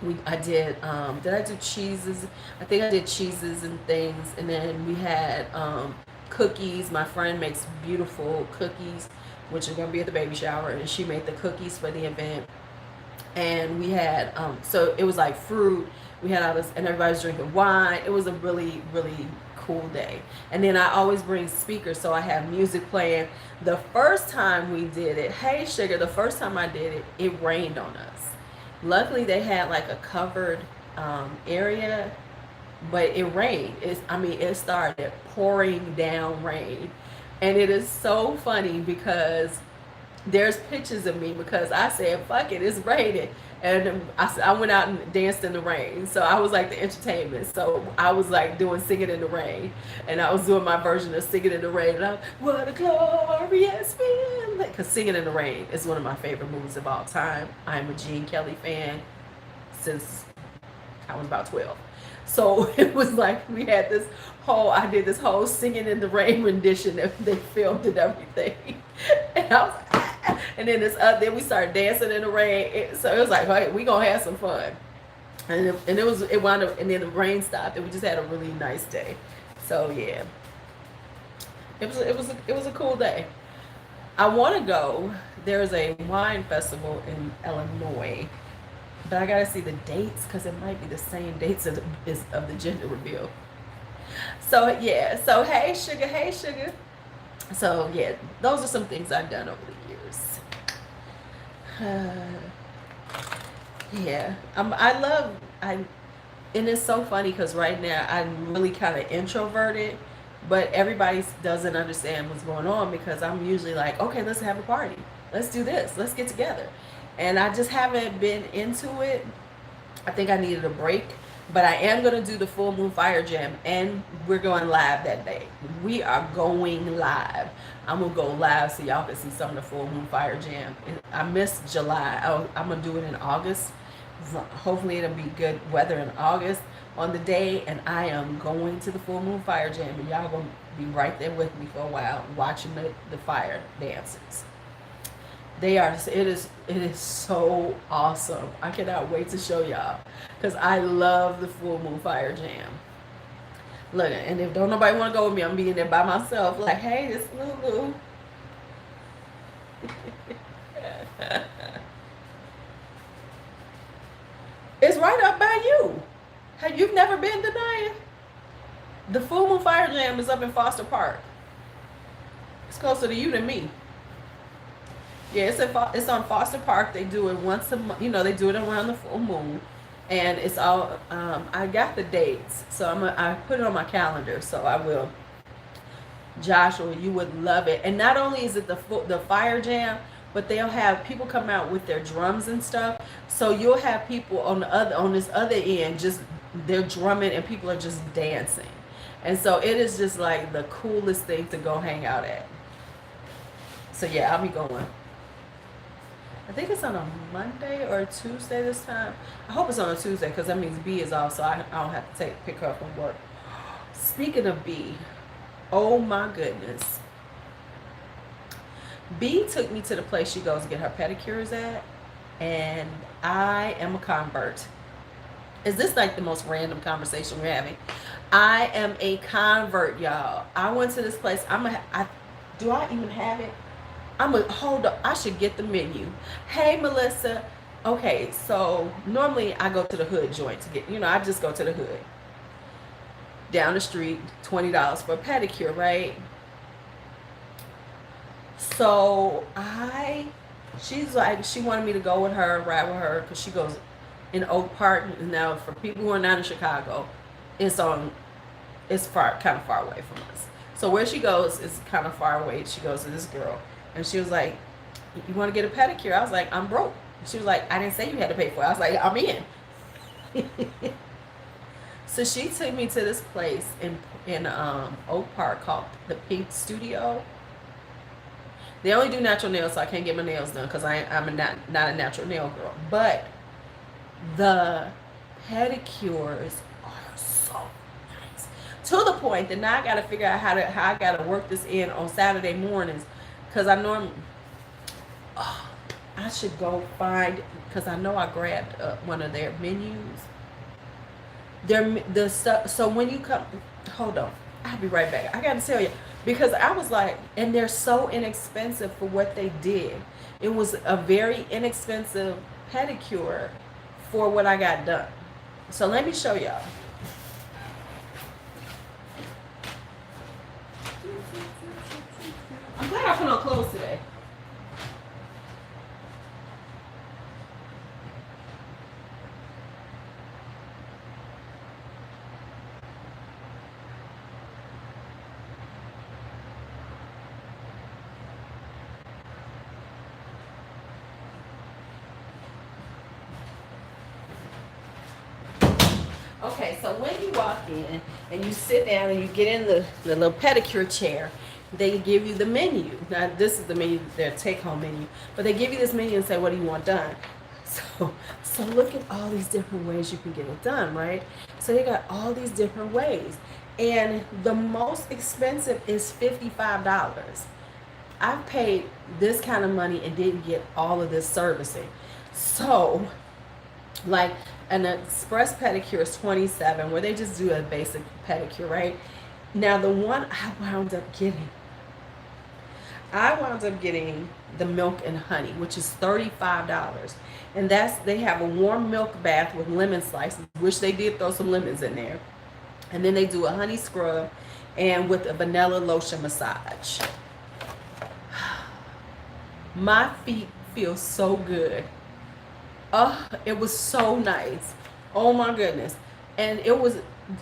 Speaker 1: Did I do cheeses? I think I did cheeses and things. And then we had cookies. My friend makes beautiful cookies, which are going to be at the baby shower. And she made the cookies for the event. And we had, so it was like fruit. We had all this, and everybody was drinking wine. It was a really, really cool day. And then I always bring speakers, so I have music playing. The first time we did it, hey sugar, the first time I did it, it rained on us. Luckily, they had like a covered area, but it rained. I mean, it started pouring down rain. And it is so funny because there's pictures of me because I said, fuck it, it's raining. And I went out and danced in the rain. So I was like the entertainment. So I was like doing singing in the rain. And I was doing my version of singing in the rain. And I, what a glorious feeling. Because singing in the rain is one of my favorite movies of all time. I'm a Gene Kelly fan since I was about 12. So it was like we had this I did this whole singing in the rain rendition that they filmed and everything. And I was like, ah. And then then we started dancing in the rain. So it was like, hey, we gonna have some fun. And it wound up, and then the rain stopped, and we just had a really nice day. So yeah, it was a cool day. I want to go. There's a wine festival in Illinois, but I gotta see the dates because it might be the same dates of the gender reveal. So yeah, so hey sugar, hey sugar. So yeah, those are some things I've done over the years. Yeah, and it's so funny because right now I'm really kind of introverted, but everybody doesn't understand what's going on because I'm usually like, okay, let's have a party, let's do this, let's get together, and I just haven't been into it. I think I needed a break, but I am going to do the Full Moon Fire Jam, and we're going live that day. We are going live. I'm going to go live so y'all can see some of the Full Moon Fire Jam. I missed July. I'm going to do it in August. Hopefully it'll be good weather in August on the day, and I am going to the Full Moon Fire Jam, and y'all going to be right there with me for a while watching the fire dances. It is so awesome. I cannot wait to show y'all because I love the Full Moon Fire Jam. Look, and if don't nobody want to go with me, I'm being there by myself like, hey, this Lulu. It's right up by you. You've never been to Naya? The Full Moon Fire Jam is up in Foster Park. It's closer to you than me. Yeah, it's on Foster Park. They do it once a month. They do it around the full moon, and it's all. I got the dates, so I put it on my calendar. So I will. Joshua, you would love it. And not only is it the fire jam, but they'll have people come out with their drums and stuff. So you'll have people on this other end, just they're drumming and people are just dancing, and so it is just like the coolest thing to go hang out at. So yeah, I'll be going. I think it's on a Monday or a Tuesday this time. I hope it's on a Tuesday because that means B is off, so I don't have to pick her up from work. Speaking of B, oh my goodness. B took me to the place she goes to get her pedicures at, and I am a convert. Is this like the most random conversation we're having? I am a convert, y'all. I went to this place. Do I even have it? Hold up, I should get the menu. Hey, Melissa. Okay, so normally I go to the hood joint to get, I just go to the hood. Down the street, $20 for a pedicure, right? So she's like, she wanted me to go with her, ride with her, because she goes in Oak Park. Now, for people who are not in Chicago, it's kind of far away from us. So where she goes is kind of far away. She goes to this girl. And she was like, you want to get a pedicure? I was like, I'm broke. She was like, I didn't say you had to pay for it. I was like, I'm in. So she took me to this place in Oak Park called the Pink Studio. They only do natural nails, so I can't get my nails done because I'm not a natural nail girl. But the pedicures are so nice. To the point that now I got to figure out how I got to work this in on Saturday mornings. Because I should go find, because I know I grabbed one of their menus. The stuff. So when you come, hold on, I'll be right back. I got to tell you, because I was like, and they're so inexpensive for what they did. It was a very inexpensive pedicure for what I got done. So let me show y'all. I'm glad I put on clothes today. Okay, so when you walk in and you sit down and you get in the little pedicure chair, they give you the menu. Now, this is the menu, their take-home menu, but they give you this menu and say, what do you want done? So look at all these different ways you can get it done, right? So they got all these different ways. And the most expensive is $55. I've paid this kind of money and didn't get all of this servicing. So, like, an express pedicure is $27, where they just do a basic pedicure, right? Now, the one I wound up getting the milk and honey, which is $35. And they have a warm milk bath with lemon slices, which they did throw some lemons in there. And then they do a honey scrub and with a vanilla lotion massage. My feet feel so good. Oh, it was so nice. Oh my goodness. And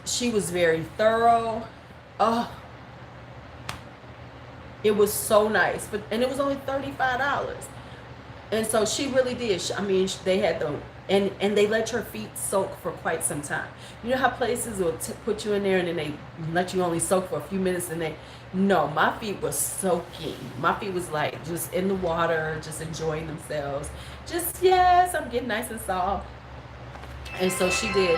Speaker 1: she was very thorough. Oh, it was so nice. And it was only $35. And so she really did. They had and they let your feet soak for quite some time. You know how places will put you in there and then they let you only soak for a few minutes no, my feet was soaking. My feet was like just in the water, just enjoying themselves. Just, yes, I'm getting nice and soft. And so she did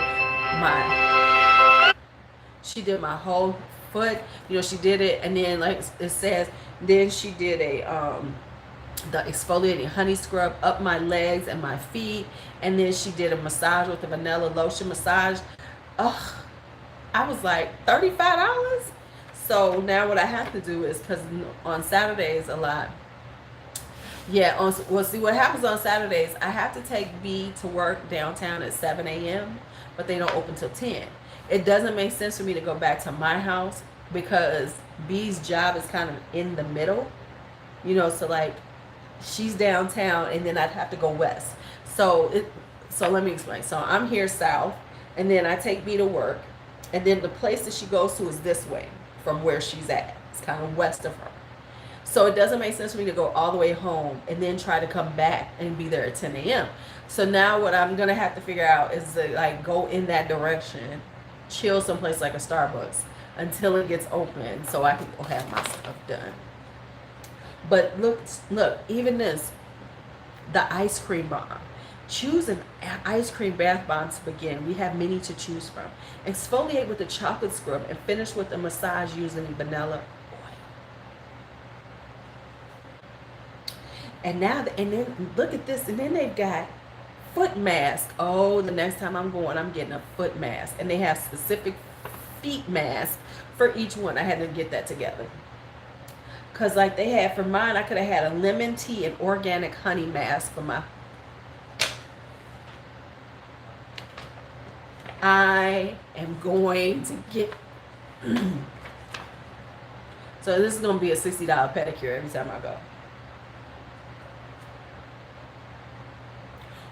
Speaker 1: my whole foot. She did it, and then like it says, then she did the exfoliating honey scrub up my legs and my feet, and then she did a massage with the vanilla lotion massage. Ugh, I was like, $35? So now what I have to do is, because on Saturdays a lot, see what happens on Saturdays, I have to take B to work downtown at 7 a.m., but they don't open till 10. It doesn't make sense for me to go back to my house because B's job is kind of in the middle, so like she's downtown and then I'd have to go west. So let me explain. So I'm here south, and then I take B to work, and then the place that she goes to is this way from where she's at. It's kind of west of her. So it doesn't make sense for me to go all the way home and then try to come back and be there at 10 a.m. So now what I'm going to have to figure out is to like go in that direction, chill someplace like a Starbucks until it gets open so I can go have my stuff done. But look, even this, the ice cream bomb. Choose an ice cream bath bomb to begin. We have many to choose from. Exfoliate with a chocolate scrub and finish with a massage using vanilla oil. And then look at this. And then they've got foot mask. Oh, the next time I'm going, I'm getting a foot mask. And they have specific feet masks for each one. I had to get that together. Because like they had for mine, I could have had a lemon tea and organic honey mask for my. I am going to get. So this is going to be a $60 pedicure every time I go.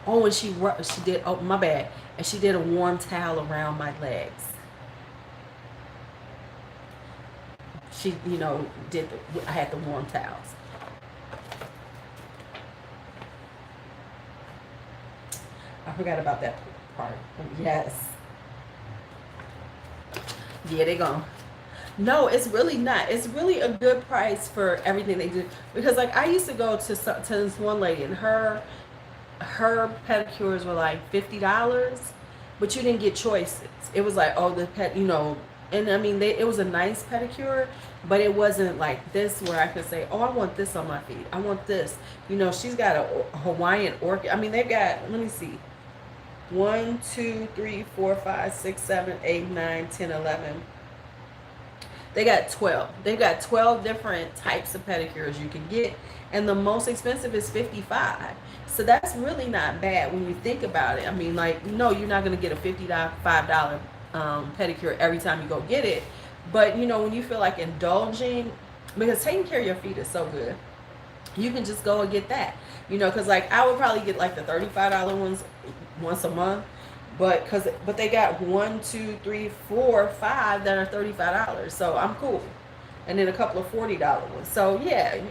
Speaker 1: Oh, and she did, oh, my bad. And she did a warm towel around my legs. She, I had the warm towels. I forgot about that part. Yes. Yeah, they gone. No, it's really not. It's really a good price for everything they do. Because like I used to go to this one lady, and her pedicures were like $50, but you didn't get choices. It was like, oh, the pet, and I mean, it was a nice pedicure, but it wasn't like this where I could say, oh, I want this on my feet. I want this. She's got a Hawaiian orchid. I mean, they've got, let me see. 1, 2, 3, 4, 5, 6, 7, 8, 9, 10, 11. They got 12. They've got 12 different types of pedicures you can get. And the most expensive is $55. So that's really not bad when you think about it. I mean, like, no, you're not going to get a $55 pedicure every time you go get it. But, when you feel like indulging, because taking care of your feet is so good, you can just go and get that. Because like I would probably get like the $35 ones once a month. But they got 1, 2, 3, 4, 5 that are $35. So I'm cool. And then a couple of $40 ones. So yeah,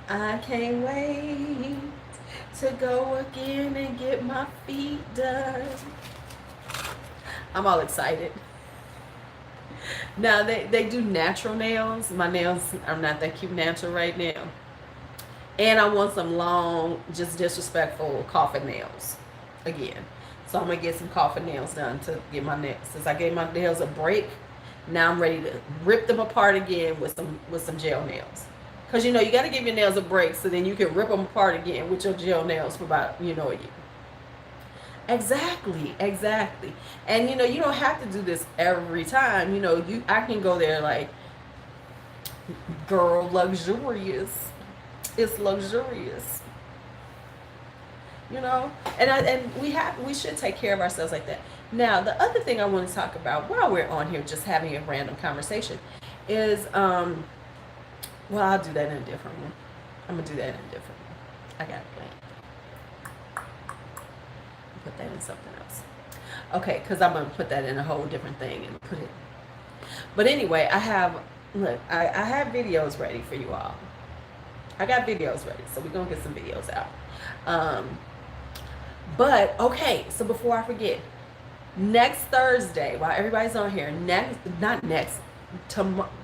Speaker 1: I can't wait to go again and get my feet done. I'm all excited. Now they do natural nails. My nails are not that cute natural right now. And I want some long, just disrespectful coffin nails again. So I'm gonna get some coffin nails done to get my nails. Since I gave my nails a break, now I'm ready to rip them apart again with some gel nails. Cause you gotta give your nails a break so then you can rip them apart again with your gel nails for about a year. Exactly. And you don't have to do this every time. I can go there like, girl, luxurious. It's luxurious. And we should take care of ourselves like that. Now, the other thing I want to talk about while we're on here just having a random conversation is well, I'll do that in a different one. I'm gonna do that in a different one. I got a plan. Put that in something else. Okay, because I'm gonna put that in a whole different thing and put it. But anyway, I have videos ready for you all. I got videos ready, so we're gonna get some videos out. But okay, so before I forget, next Thursday, while everybody's on here,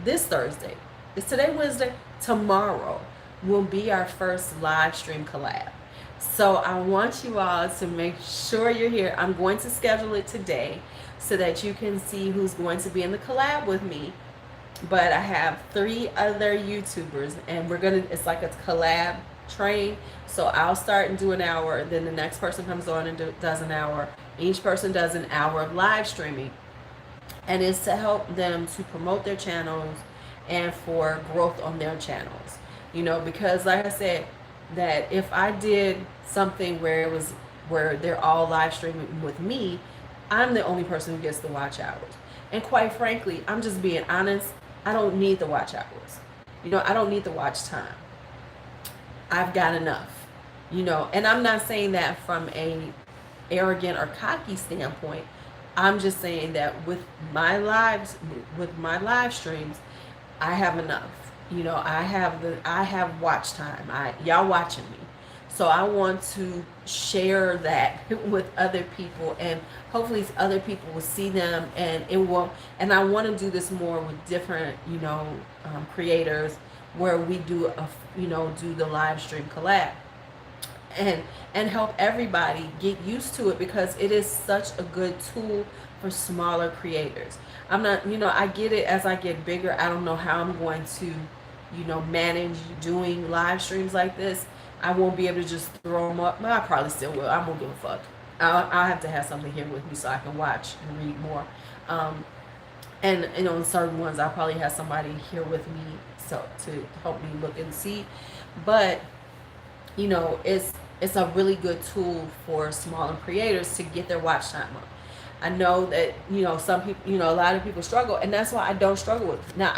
Speaker 1: this Thursday. Is today Wednesday? Tomorrow will be our first live stream collab. So I want you all to make sure you're here. I'm going to schedule it today so that you can see who's going to be in the collab with me. But I have 3 other YouTubers, and it's like a collab train. So I'll start and do an hour, then the next person comes on and does an hour. Each person does an hour of live streaming. And it's to help them to promote their channels and for growth on their channels. Because like I said, that if I did something where they're all live streaming with me, I'm the only person who gets the watch hours. And quite frankly, I'm just being honest, I don't need the watch hours. I don't need the watch time. I've got enough. And I'm not saying that from a arrogant or cocky standpoint. I'm just saying that with my live streams, I have enough. I have watch time. Y'all watching me. So I want to share that with other people, and hopefully other people will see them, and and I want to do this more with different, creators, where we do do the live stream collab and help everybody get used to it, because it is such a good tool for smaller creators. I'm not, I get it as I get bigger. I don't know how I'm going to, manage doing live streams like this. I won't be able to just throw them up. Well, I probably still will. I won't give a fuck. I'll have to have something here with me so I can watch and read more. And on certain ones, I'll probably have somebody here with me so to help me look and see. But it's a really good tool for smaller creators to get their watch time up. I know that, some people, a lot of people struggle, and that's why I don't struggle with. Now,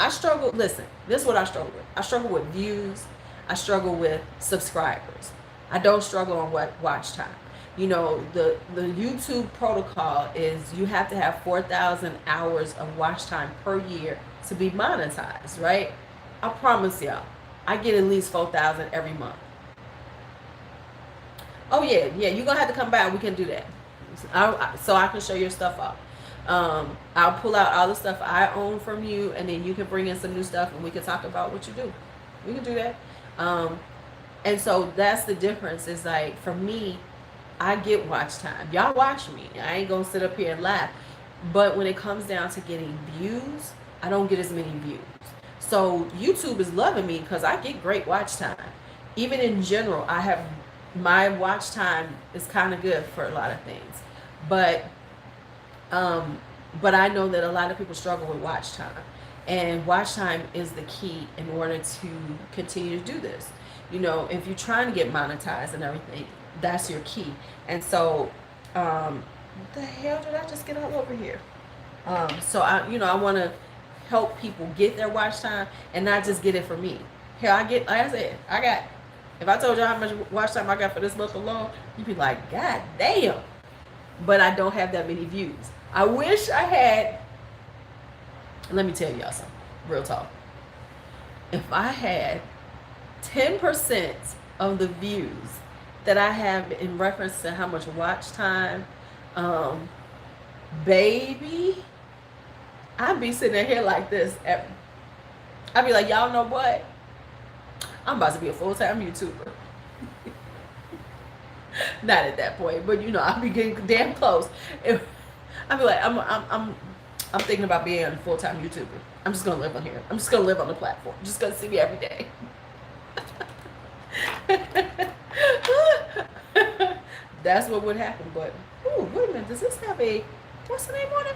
Speaker 1: listen, this is what I struggle with. I struggle with views. I struggle with subscribers. I don't struggle on watch time. The YouTube protocol is you have to have 4,000 hours of watch time per year to be monetized, right? I promise y'all, I get at least 4,000 every month. Oh yeah, you're gonna have to come by. We can do that. So I can show your stuff off. I'll pull out all the stuff I own from you, and then you can bring in some new stuff, and we can talk about what you do. We can do that. And so that's the difference. Is like, for me, I get watch time. Y'all watch me. I ain't gonna sit up here and laugh. But when it comes down to getting views, I don't get as many views. So YouTube is loving me because I get great watch time. Even in general, my watch time is kind of good for a lot of things. But I know that a lot of people struggle with watch time. And watch time is the key in order to continue to do this. If you're trying to get monetized and everything, that's your key. And so, what the hell did I just get all over here? So I want to help people get their watch time and not just get it for me. Hell, like I said, if I told you how much watch time I got for this month alone, you'd be like, God damn. But I don't have that many views. I wish I had. Let me tell y'all something, real talk. If I had 10% of the views that I have in reference to how much watch time. Um, Baby, I'd be sitting there here like this. I'd be like, y'all know what? I'm about to be a full-time YouTuber. Not at that point, but you know, I'll be getting damn close. I'll be like, I'm thinking about being a full-time YouTuber. I'm just gonna live on here. I'm just gonna live on the platform. Just gonna see me every day. That's what would happen. But ooh, wait a minute. Does this have a what's the name on it?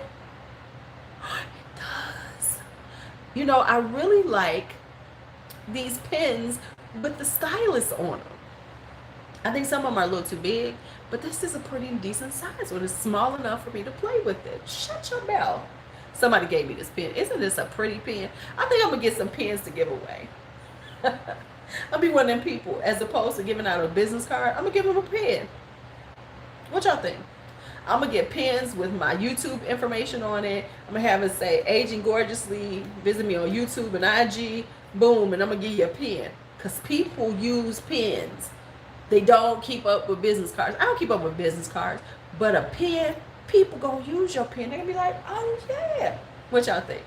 Speaker 1: It does. You know, I really like these pins with the stylus on them. I think some of them are a little too big, but this is a pretty decent size one. It's small enough for me to play with it. Shut your mouth. Somebody gave me this pen. Isn't this a pretty pen? I think I'm going to get some pens to give away. I'll be one of them people. As opposed to giving out a business card, I'm going to give them a pen. What y'all think? I'm going to get pens with my YouTube information on it. I'm going to have it say, Aging Gorgeously. Visit me on YouTube and IG. Boom. And I'm going to give you a pen. Because people use pens. They don't keep up with business cards. I don't keep up with business cards. But a pen, people gonna use your pen. They're gonna be like, oh yeah. What y'all think?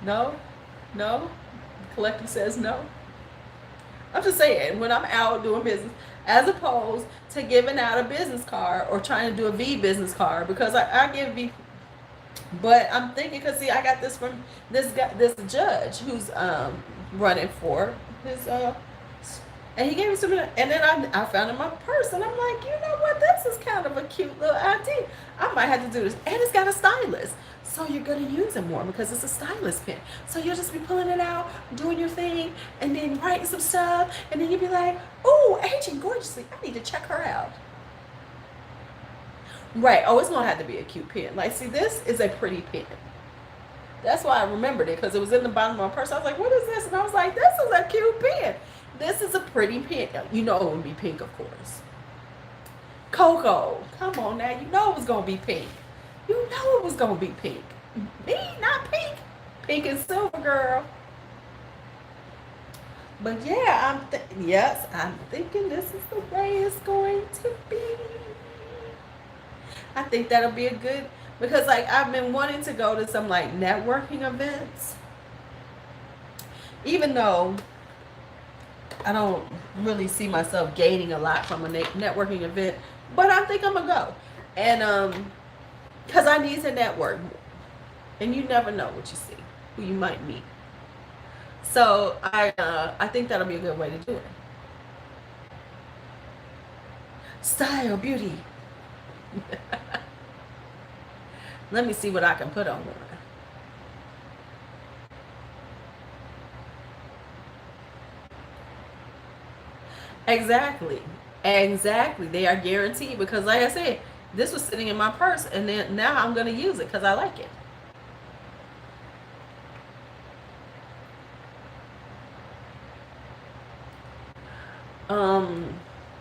Speaker 1: No? No? The collective says no? I'm just saying, when I'm out doing business, as opposed to giving out a business card or trying to do a V business card, because I give V. But I'm thinking, because see, I got this from this guy, this judge who's running for his and he gave me something, and then I found in my purse, and I'm like, you know what, this is kind of a cute little idea. I might have to do this. And it's got a stylus, so you're gonna use it more because it's a stylus pen. So you'll just be pulling it out, doing your thing, and then writing some stuff, and then you'll be like, oh, Aging Gorgeously, I need to check her out. Right. Oh, it's gonna have to be a cute pen. Like, see, this is a pretty pen. That's why I remembered it, because it was in the bottom of my purse. I was like, what is this? And I was like, this is a cute pen. This is a pretty pen. You know it would be pink, of course. Coco, come on now. You know it was gonna be pink. You know it was gonna be pink. Me, not pink. Pink and silver, girl. But yeah, yes, I'm thinking this is the way it's going to be. I think that'll be a good, because like I've been wanting to go to some like networking events, even though I don't really see myself gaining a lot from a networking event, but I think I'm gonna go, and because I need to network, and you never know what you see, who you might meet. So I think that'll be a good way to do it. Style, beauty. Let me see what I can put on one. Exactly. Exactly. They are guaranteed, because like I said, this was sitting in my purse, and then now I'm going to use it because I like it.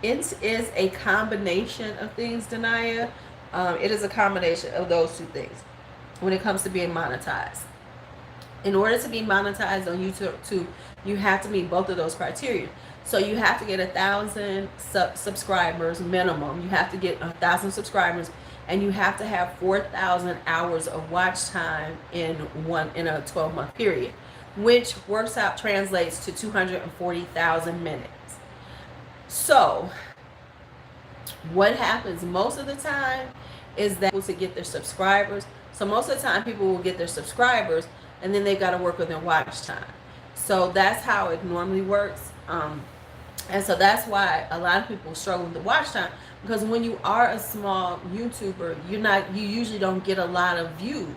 Speaker 1: It is a combination of things, Denia. It is a combination of those two things when it comes to being monetized. In order to be monetized on YouTube, you have to meet both of those criteria. So you have to get 1,000 subscribers minimum. You have to get 1,000 subscribers, and you have to have 4,000 hours of watch time in a 12-month period, which translates to 240,000 minutes. So what happens most of the time is that to get their subscribers. So most of the time people will get their subscribers, and then they've got to work with their watch time. So that's how it normally works. And so that's why a lot of people struggle with the watch time, because when you are a small YouTuber, you usually don't get a lot of views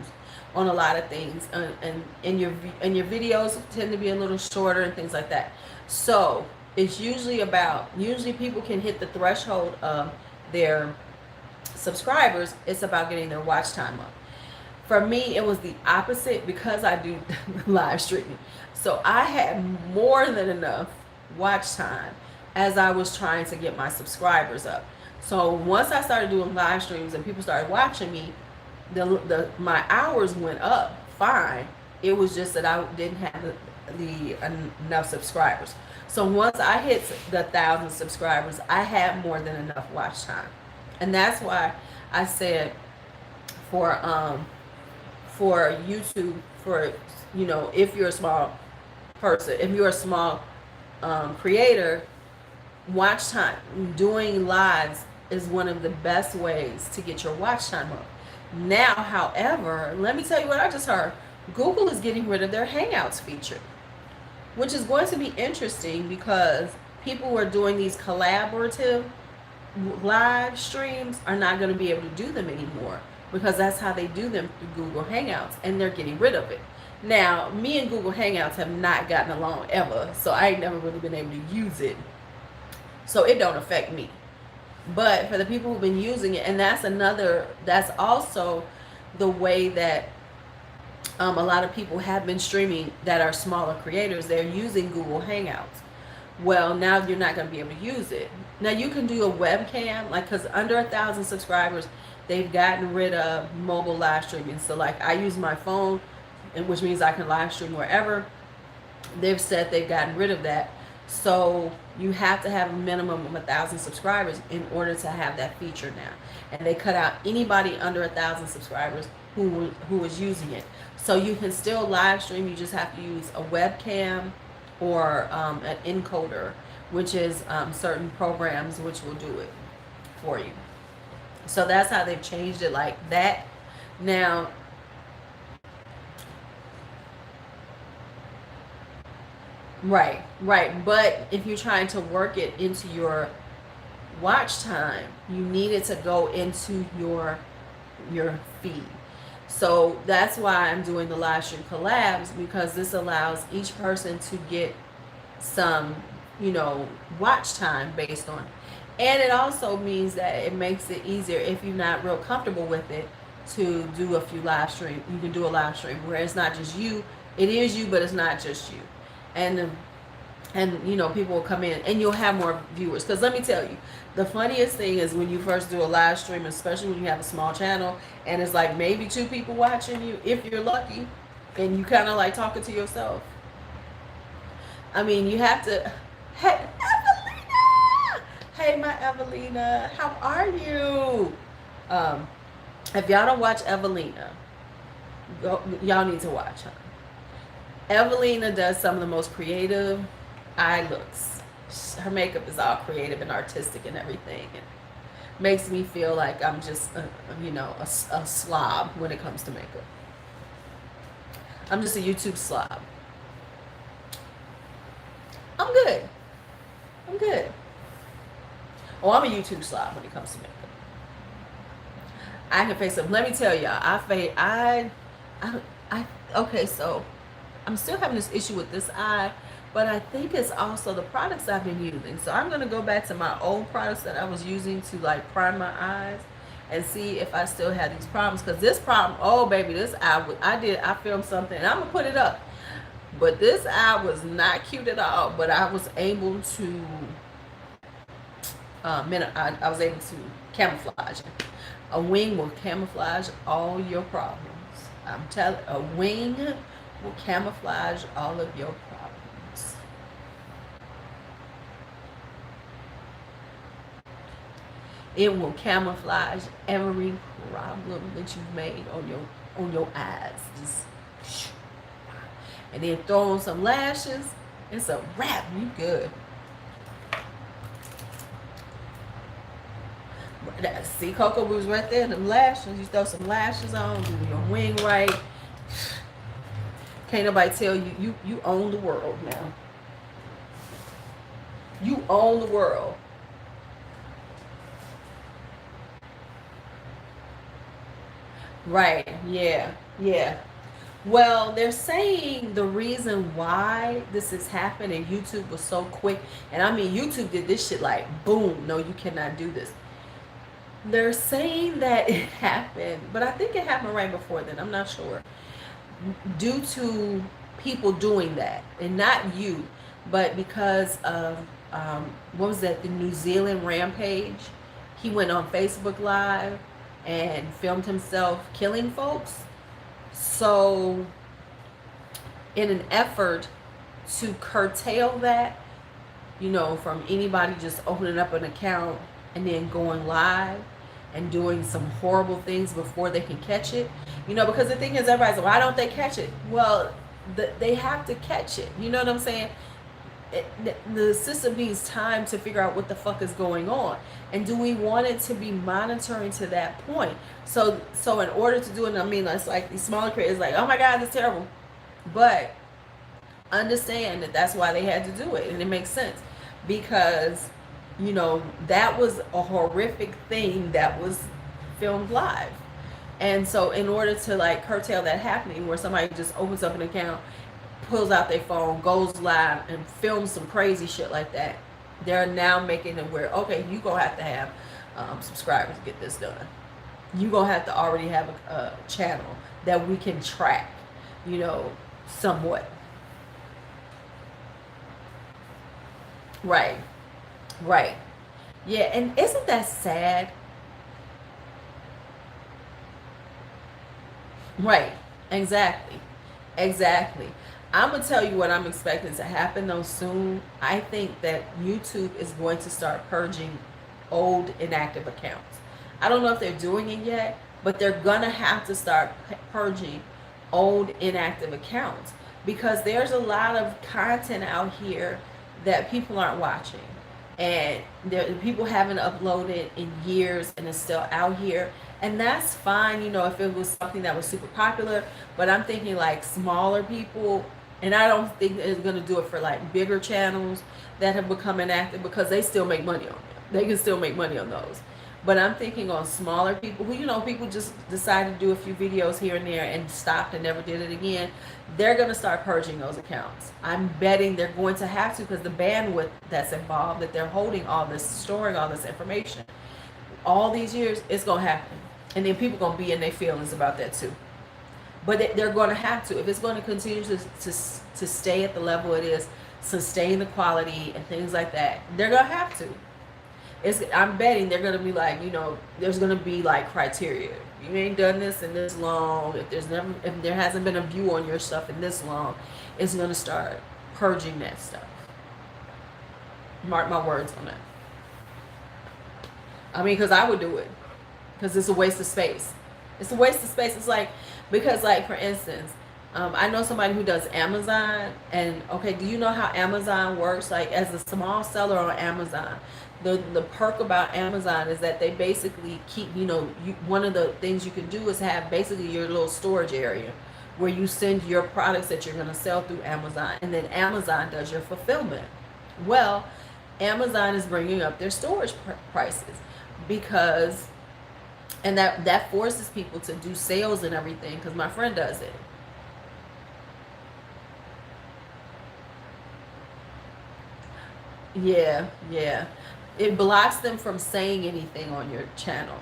Speaker 1: on a lot of things, and your videos tend to be a little shorter and things like that. So it's usually people can hit the threshold of their subscribers. It's about getting their watch time up. For me, it was the opposite, because I do live streaming. So I had more than enough watch time as I was trying to get my subscribers up. So once I started doing live streams and people started watching me, my hours went up fine. It was just that I didn't have enough subscribers. So once I hit the 1,000 subscribers, I have more than enough watch time, and that's why I said for YouTube, for if you're a small person, if you're a small creator, watch time, doing lives is one of the best ways to get your watch time up. Now, however, let me tell you what I just heard. Google is getting rid of their Hangouts feature, which is going to be interesting because people who are doing these collaborative live streams are not going to be able to do them anymore, because that's how they do them through Google Hangouts, and they're getting rid of it. Now, me and Google Hangouts have not gotten along ever, so I ain't never really been able to use it. So it don't affect me. But for the people who've been using it, and that's also the way that a lot of people have been streaming that are smaller creators. They're using Google Hangouts. Well, now you're not going to be able to use it. Now you can do a webcam, like, because under 1,000 subscribers, they've gotten rid of mobile live streaming. So like I use my phone, and which means I can live stream wherever. They've said they've gotten rid of that. So you have to have a minimum of 1,000 subscribers in order to have that feature now. And they cut out anybody under 1,000 subscribers who is using it. So you can still live stream. You just have to use a webcam or an encoder, which is certain programs which will do it for you. So that's how they've changed it like that. Now, right. But if you're trying to work it into your watch time, you need it to go into your feed. So that's why I'm doing the live stream collabs, because this allows each person to get some, watch time based on it. And it also means that it makes it easier if you're not real comfortable with it to do a few live streams. You can do a live stream where it's not just you. It is you, but it's not just you. And people will come in and you'll have more viewers. Because let me tell you, the funniest thing is when you first do a live stream, especially when you have a small channel and it's like maybe 2 people watching you, if you're lucky, and you kind of like talking to yourself. I mean, you have to, hey, Evelina! Hey, my Evelina, how are you? If y'all don't watch Evelina, y'all need to watch her. Evelina does some of the most creative eye looks. Her makeup is all creative and artistic and everything. It makes me feel like I'm just, a slob when it comes to makeup. I'm just a YouTube slob. I'm good. Oh, I'm a YouTube slob when it comes to makeup. I can face up. Let me tell y'all, okay, so I'm still having this issue with this eye, but I think it's also the products I've been using. So I'm going to go back to my old products that I was using to like prime my eyes and see if I still have these problems. Because this problem, oh baby, this eye, I filmed something, and I'm going to put it up. But this eye was not cute at all, but I was able to, I was able to camouflage it. A wing will camouflage all your problems. I'm telling, a wing will camouflage all of your problems. It will camouflage every problem that you've made on your eyes. Just, and then throw on some lashes. It's a wrap. You good. See, Coco was right there. The lashes. You throw some lashes on. Do your wing right. Can't nobody tell you. You own the world now. You own the world. Right. Yeah. Well, they're saying the reason why this is happening, YouTube was so quick. And I mean, YouTube did this shit like, boom, no, you cannot do this. They're saying that it happened, but I think it happened right before then. I'm not sure. Due to people doing that, and not you, but because of, what was that, the New Zealand rampage? He went on Facebook Live and filmed himself killing folks. So in an effort to curtail that, you know, from anybody just opening up an account and then going live and doing some horrible things before they can catch it. You know, because the thing is, everybody's like, why don't they catch it? Well, they have to catch it. You know what I'm saying? The system needs time to figure out what the fuck is going on. And do we want it to be monitoring to that point? So in order to do it, I mean, it's like these smaller creators like, oh my God, that's terrible. But understand that that's why they had to do it. And it makes sense. Because, you know, that was a horrific thing that was filmed live. And so in order to like curtail that happening, where somebody just opens up an account, pulls out their phone, goes live and films some crazy shit like that, they're now making it where, okay, you gonna have to have subscribers to get this done. You gonna have to already have a channel that we can track, you know, somewhat. Right. Right. Yeah, and isn't that sad? Right. Exactly. Exactly. I'm going to tell you what I'm expecting to happen though soon. I think that YouTube is going to start purging old inactive accounts. I don't know if they're doing it yet, but they're going to have to start purging old inactive accounts, because there's a lot of content out here that people aren't watching. And people haven't uploaded in years and it's still out here. And that's fine, you know, if it was something that was super popular. But I'm thinking like smaller people, and I don't think it's going to do it for like bigger channels that have become inactive, because they still make money on them. They can still make money on those. But I'm thinking on smaller people who, you know, people just decided to do a few videos here and there and stopped and never did it again. They're going to start purging those accounts. I'm betting they're going to have to, because the bandwidth that's involved, that they're holding all this, storing all this information, all these years, it's going to happen. And then people going to be in their feelings about that too. But they're going to have to. If it's going to continue to stay at the level it is, sustain the quality and things like that, they're going to have to. I'm betting they're going to be like, you know, there's going to be like criteria. You ain't done this in this long. If there hasn't been a view on your stuff in this long, it's going to start purging that stuff. Mark my words on that. I mean, because I would do it. Because it's a waste of space. It's a waste of space. It's like, because like, for instance, I know somebody who does Amazon, and okay, do you know how Amazon works? Like, as a small seller on Amazon, the perk about Amazon is that they basically keep, you know, one of the things you can do is have basically your little storage area where you send your products that you're going to sell through Amazon, and then Amazon does your fulfillment. Well, Amazon is bringing up their storage prices, because, and that forces people to do sales and everything, because my friend does it. Yeah, yeah. It blocks them from saying anything on your channel.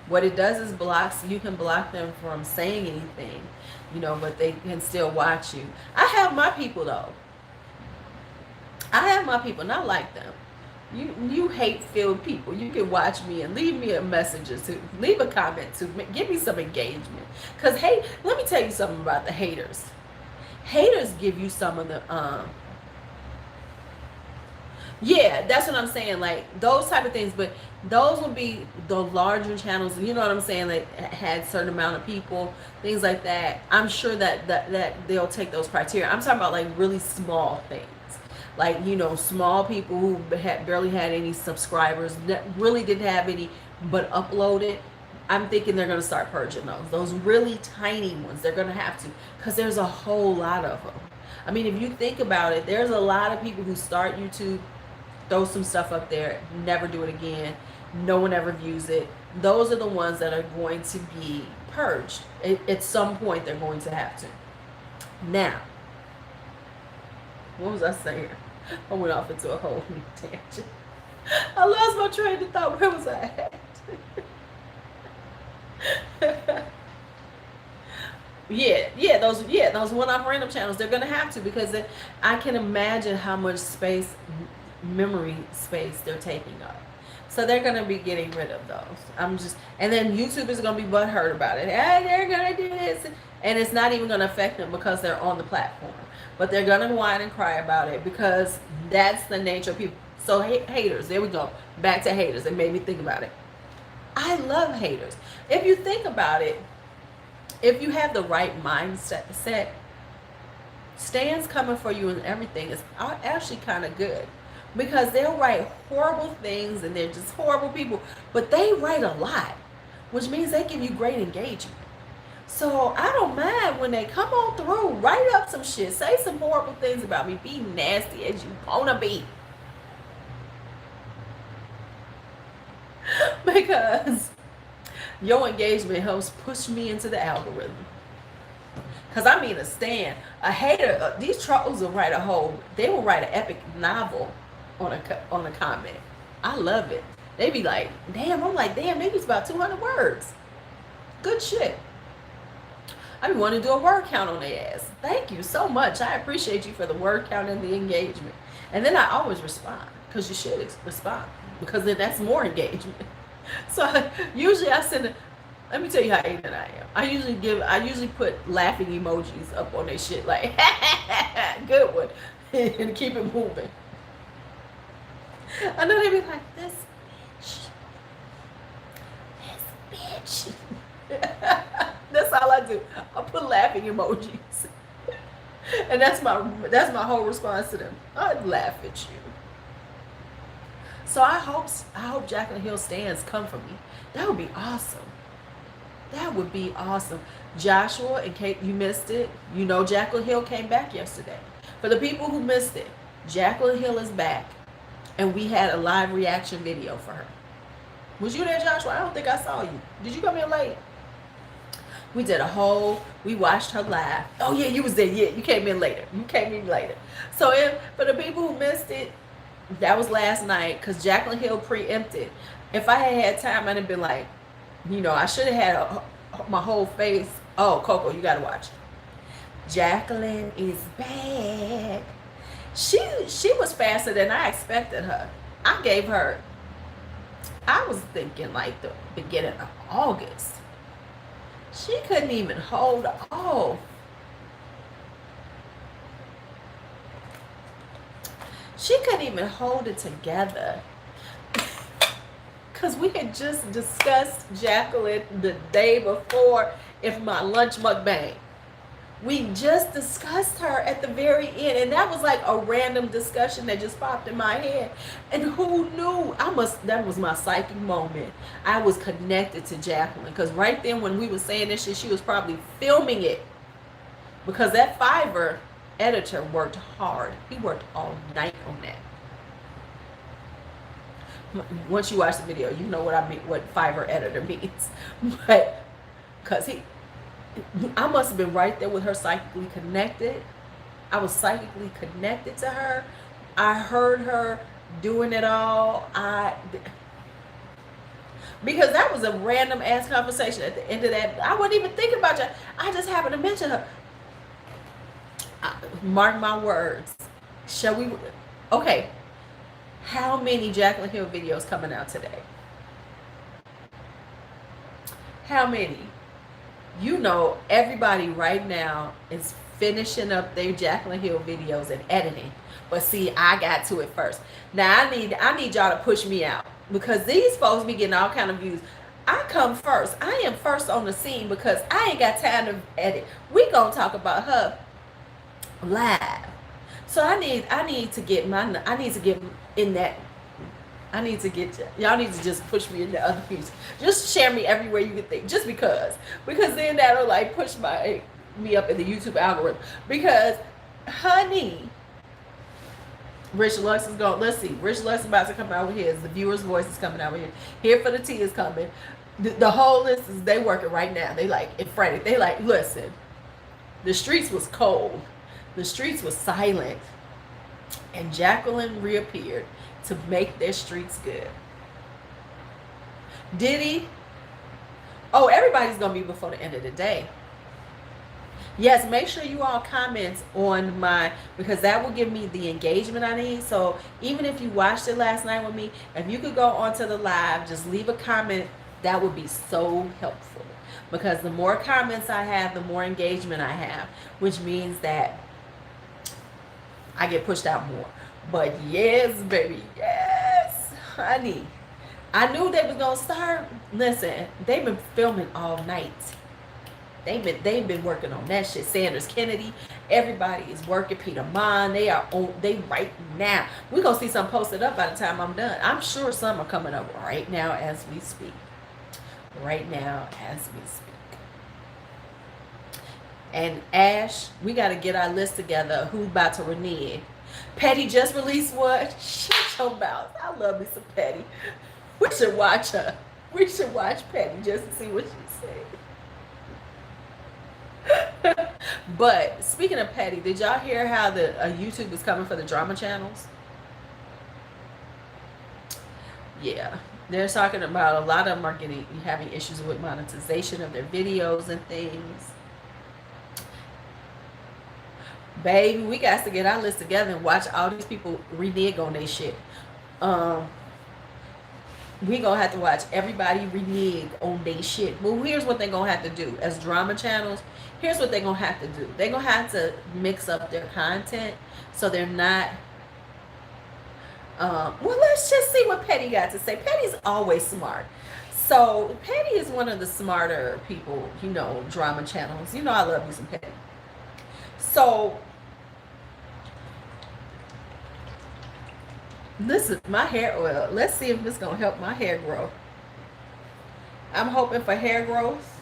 Speaker 1: What it does is you can block them from saying anything, you know, but they can still watch you. I have my people though. I have my people, not like them. You hate-filled people. You can watch me and leave me a message or two. Leave a comment too. Give me some engagement. Because, hey, let me tell you something about the haters. Haters give you some of the yeah, that's what I'm saying, like those type of things. But those would be the larger channels, you know what I'm saying, that had certain amount of people, things like that. I'm sure that they'll take those criteria. I'm talking about like really small things, like, you know, small people who barely had any subscribers, that really didn't have any but uploaded. I'm thinking they're going to start purging those really tiny ones. They're going to have to, because there's a whole lot of them. I mean, if you think about it, there's a lot of people who start YouTube, throw some stuff up there, never do it again, no one ever views it. Those are the ones that are going to be purged. At some point, they're going to have to. Now, what was I saying? I went off into a whole new tangent. I lost my train of thought. Where was I at? Yeah, those one-off random channels, they're gonna have to, because I can imagine how much space, memory space, they're taking up. So they're gonna be getting rid of those. And then YouTube is gonna be butthurt about it. Hey, they're gonna do this, and it's not even gonna affect them because they're on the platform. But they're gonna whine and cry about it because that's the nature of people. So haters, there we go. Back to haters. It made me think about it. I love haters. If you think about it, if you have the right mindset, stands coming for you and everything is actually kind of good, because they'll write horrible things and they're just horrible people, but they write a lot, which means they give you great engagement. So I don't mind when they come on through, write up some shit, say some horrible things about me, be nasty as you wanna be. Because your engagement helps push me into the algorithm. Because I mean, a hater, these trolls will write they will write an epic novel on a comment. I love it. They be like, damn, I'm like, damn, maybe it's about 200 words. Good shit. I be wanting to do a word count on their ass. Thank you so much. I appreciate you for the word count and the engagement. And then I always respond, because you should respond, because then that's more engagement. So usually I send let me tell you how ignorant I am. I usually put laughing emojis up on their shit, like good one, and keep it moving. I know they be like, this bitch. That's all I do. I put laughing emojis, and that's my whole response to them. I'd laugh at you. So I hope Jaclyn Hill stands come for me. That would be awesome. That would be awesome. Joshua, in case you missed it, you know Jaclyn Hill came back yesterday. For the people who missed it, Jaclyn Hill is back, and we had a live reaction video for her. Was you there, Joshua? I don't think I saw you. Did you come in late? We watched her live. Oh yeah, you was there. Yeah, you came in later. So for the people who missed it, that was last night, because Jaclyn Hill preempted. If I had time, I'd have been like, I should have had my whole face. Oh, Coco, you got to watch. Jaclyn is back. She was faster than I expected her. I was thinking like the beginning of August. She couldn't even hold off. She couldn't even hold it together. Because we had just discussed Jaclyn the day before in my lunch mukbang. We just discussed her at the very end, and that was like a random discussion that just popped in my head. And who knew? That was my psychic moment. I was connected to Jaclyn, because right then when we were saying this shit, she was probably filming it, because that Fiverr editor worked hard. He worked all night on that. Once you watch the video, you know what I mean, what Fiverr editor means. But because I must have been right there with her, psychically connected. I was psychically connected to her. I heard her doing it all. Because that was a random ass conversation at the end of that. I wasn't even thinking about you. I just happened to mention her. Mark my words. Shall we? Okay. How many Jaclyn Hill videos coming out today? How many? Everybody right now is finishing up their Jaclyn Hill videos and editing. But see, I got to it first. Now I need y'all to push me out, because these folks be getting all kind of views. I come first. I am first on the scene, because I ain't got time to edit. We gonna talk about her live. So y'all need to just push me into other views. Just share me everywhere you can think, just because then that'll like push me up in the YouTube algorithm. Because honey, Rich Lux is going. Let's see, Rich Lux is about to come out with his. The viewer's voice is coming out with his. Here for the Tea is coming. The whole list is, they working right now. They like in frantic. They like, listen, the streets was cold. The streets was silent, and Jaclyn reappeared to make their streets good. Did he? Oh, everybody's gonna be before the end of the day. Yes, make sure you all comment on my, because that will give me the engagement I need. So even if you watched it last night with me, if you could go onto the live, just leave a comment. That would be so helpful, because the more comments I have, the more engagement I have, which means that I get pushed out more. But yes, baby, yes, honey. I knew they was gonna start. Listen, they've been filming all night. They've been working on that shit. Sanders Kennedy, everybody is working. Peter Mon, they are on. They right now. We're gonna see some posted up by the time I'm done. I'm sure some are coming up right now as we speak. Right now as we speak. And Ash, we got to get our list together. Who's about to renege? Petty just released what? Shut your mouth. I love me some Petty. We should watch her. We should watch Petty just to see what she said. But speaking of Petty, did y'all hear how the YouTube is coming for the drama channels? Yeah, they're talking about a lot of them are having issues with monetization of their videos and things. Baby, we got to get our list together and watch all these people renege on their shit. We gonna have to watch everybody renege on their shit. Well, here's what they're gonna have to do as drama channels. Here's what they're gonna have to do. They're gonna have to mix up their content so they're not. Well, let's just see what Petty got to say. Petty's always smart. So Petty is one of the smarter people, drama channels. I love you some Petty. So listen, my hair oil. Let's see if this gonna help my hair grow. I'm hoping for hair growth.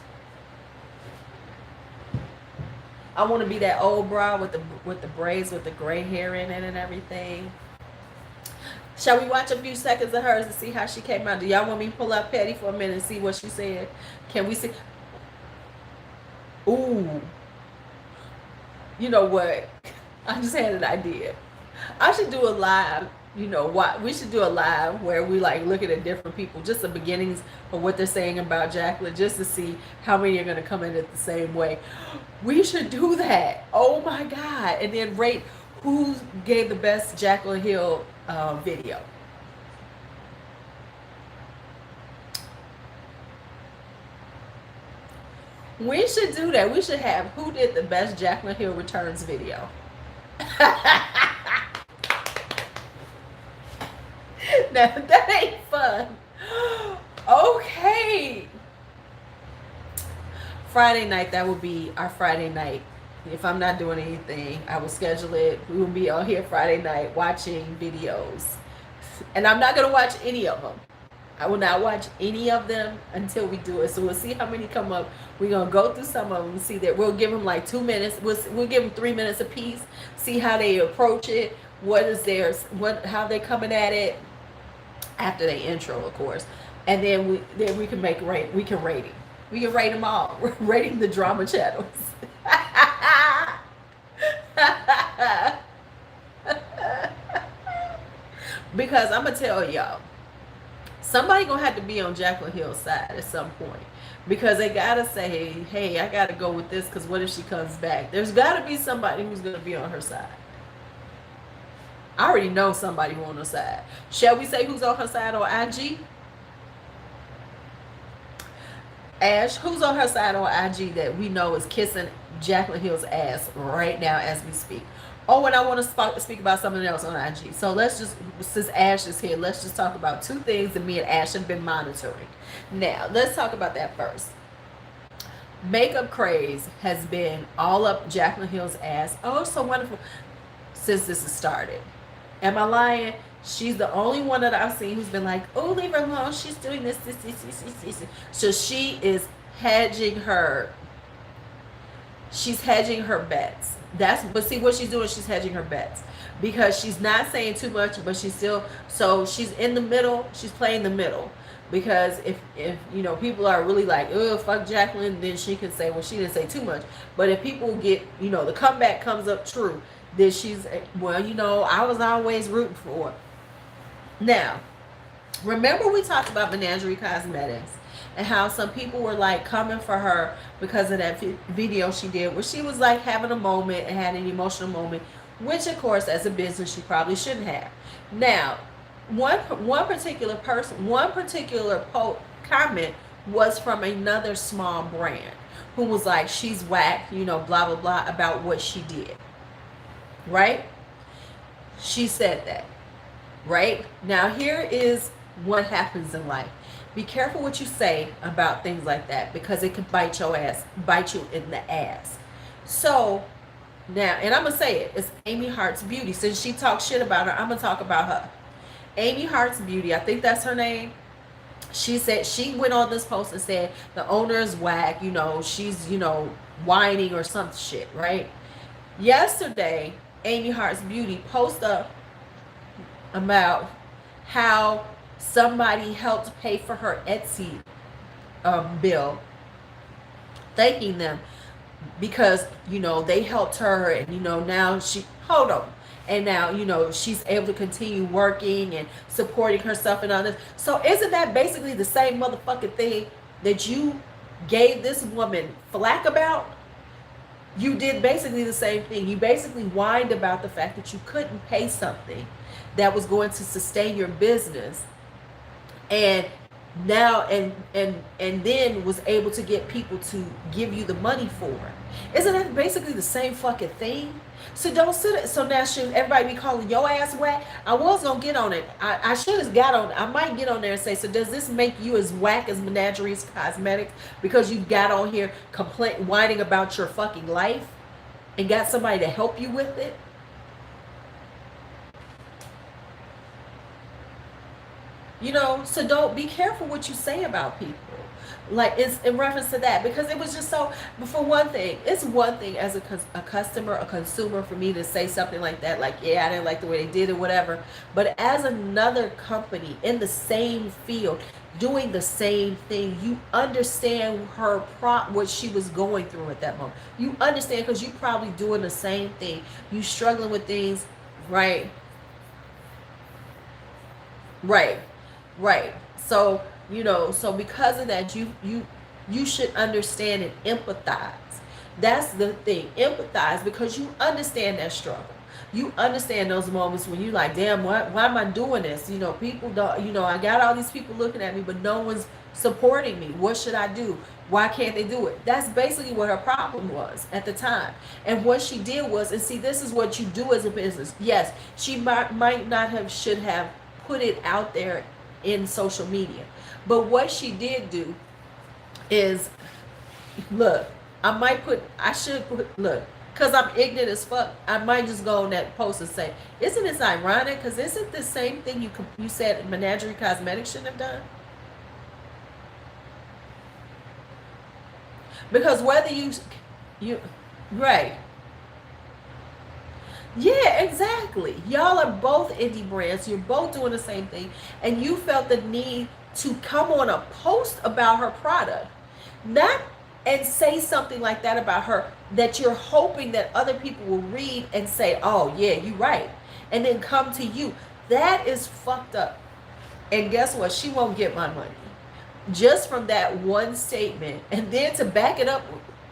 Speaker 1: I want to be that old bra with the braids with the gray hair in it and everything. Shall we watch a few seconds of hers to see how she came out? Do y'all want me to pull up Petty for a minute and see what she said? Can we see? Ooh. You know what? I just had an idea. I should do a live. We should do a live where we looking at different people, just the beginnings of what they're saying about Jacqueline, just to see how many are going to come in it the same way. We should do that. Oh my God. And then rate who gave the best Jacqueline Hill video. We should do that. We should have who did the best Jacqueline Hill returns video. Now, that ain't fun. Okay. Friday night, that will be our Friday night. If I'm not doing anything, I will schedule it. We will be on here Friday night watching videos. And I'm not going to watch any of them. I will not watch any of them until we do it. So we'll see how many come up. We're going to go through some of them and see that we'll give them 2 minutes. We'll give them 3 minutes apiece. See how they approach it. What is theirs? How they're coming at it after they intro, of course. And then we can we can rate it. We can rate them all. We're rating the drama channels. Because I'm going to tell y'all, somebody going to have to be on Jacqueline Hill's side at some point. Because they got to say, hey, I got to go with this because what if she comes back? There's got to be somebody who's going to be on her side. I already know somebody who's on her side. Shall we say who's on her side on IG? Ash, who's on her side on IG that we know is kissing Jacqueline Hill's ass right now as we speak? Oh, and I want to speak about something else on IG. So let's just, since Ash is here, let's just talk about 2 things that me and Ash have been monitoring. Now, let's talk about that first. Makeup craze has been all up Jacqueline Hill's ass. Oh, so wonderful. Since this has started. Am I lying? She's the only one that I've seen who's been like, oh, leave her alone. She's doing this. So she is hedging her. She's hedging her bets. But see what she's doing, she's hedging her bets. Because she's not saying too much, but she's still, so she's in the middle, she's playing the middle. Because if people are really like, oh, fuck Jacqueline, then she can say, well, she didn't say too much. But if people get, the comeback comes up true, then she's, well, I was always rooting for her. Now, Remember we talked about Menagerie Cosmetics and how some people were like coming for her because of that video she did where she was like having a moment and had an emotional moment, which of course as a business she probably shouldn't have. Now, one particular person, one particular comment was from another small brand who was like, she's whack, you know, blah blah blah about what she did. Right? She said that. Right? Now here is what happens in life. Be careful what you say about things like that because it could bite your ass, bite you in the ass. So now, and I'm gonna say it, it's Amy Hart's Beauty. Since she talks shit about her, I'm gonna talk about her. Amy Hart's Beauty, I think that's her name. She said, she went on this post and said the owner is whack, you know, she's, you know, whining or some shit, right? Yesterday, Amy Hart's Beauty posted up about how somebody helped pay for her Etsy bill, thanking them because, you know, they helped her, and, you know, now she, hold on, and now, you know, she's able to continue working and supporting herself and others. So isn't that basically the same motherfucking thing that you gave this woman flack about? You did basically the same thing. You basically whined about the fact that you couldn't pay something that was going to sustain your business, and now and then was able to get people to give you the money for it. Isn't that basically the same fucking thing? So don't sit it. So now should everybody be calling your ass whack? I was gonna get on it. I should have got on. I might get on there and say, so does this make you as whack as Menagerie's Cosmetics because you got on here whining about your fucking life and got somebody to help you with it? You know, so don't, be careful what you say about people. Like, it's in reference to that, because it was just so, but for one thing, it's one thing as a customer, a consumer, for me to say something like that, like, yeah, I didn't like the way they did it, whatever. But as another company in the same field, doing the same thing, you understand her what she was going through at that moment. You understand, because you probably doing the same thing. You struggling with things, right? Right. Right. So, you know, so because of that, you should understand and empathize. That's the thing. Empathize, because you understand that struggle. You understand those moments when you like, damn, why am I doing this? You know, people don't, you know, I got all these people looking at me, but no one's supporting me. What should I do? Why can't they do it? That's basically what her problem was at the time. And what she did was, and see, this is what you do as a business. Yes, she might not have, should have put it out there in social media. But what she did do is, look, I should put, look, because I'm ignorant as fuck, I might just go on that post and say, isn't this ironic? Because isn't the same thing you said Menagerie Cosmetics shouldn't have done? Because whether you, right. Yeah, exactly. Y'all are both indie brands. You're both doing the same thing. And you felt the need to come on a post about her product. Not and say something like that about her that you're hoping that other people will read and say, oh, yeah, you're right. And then come to you. That is fucked up. And guess what? She won't get my money. Just from that one statement. And then to back it up.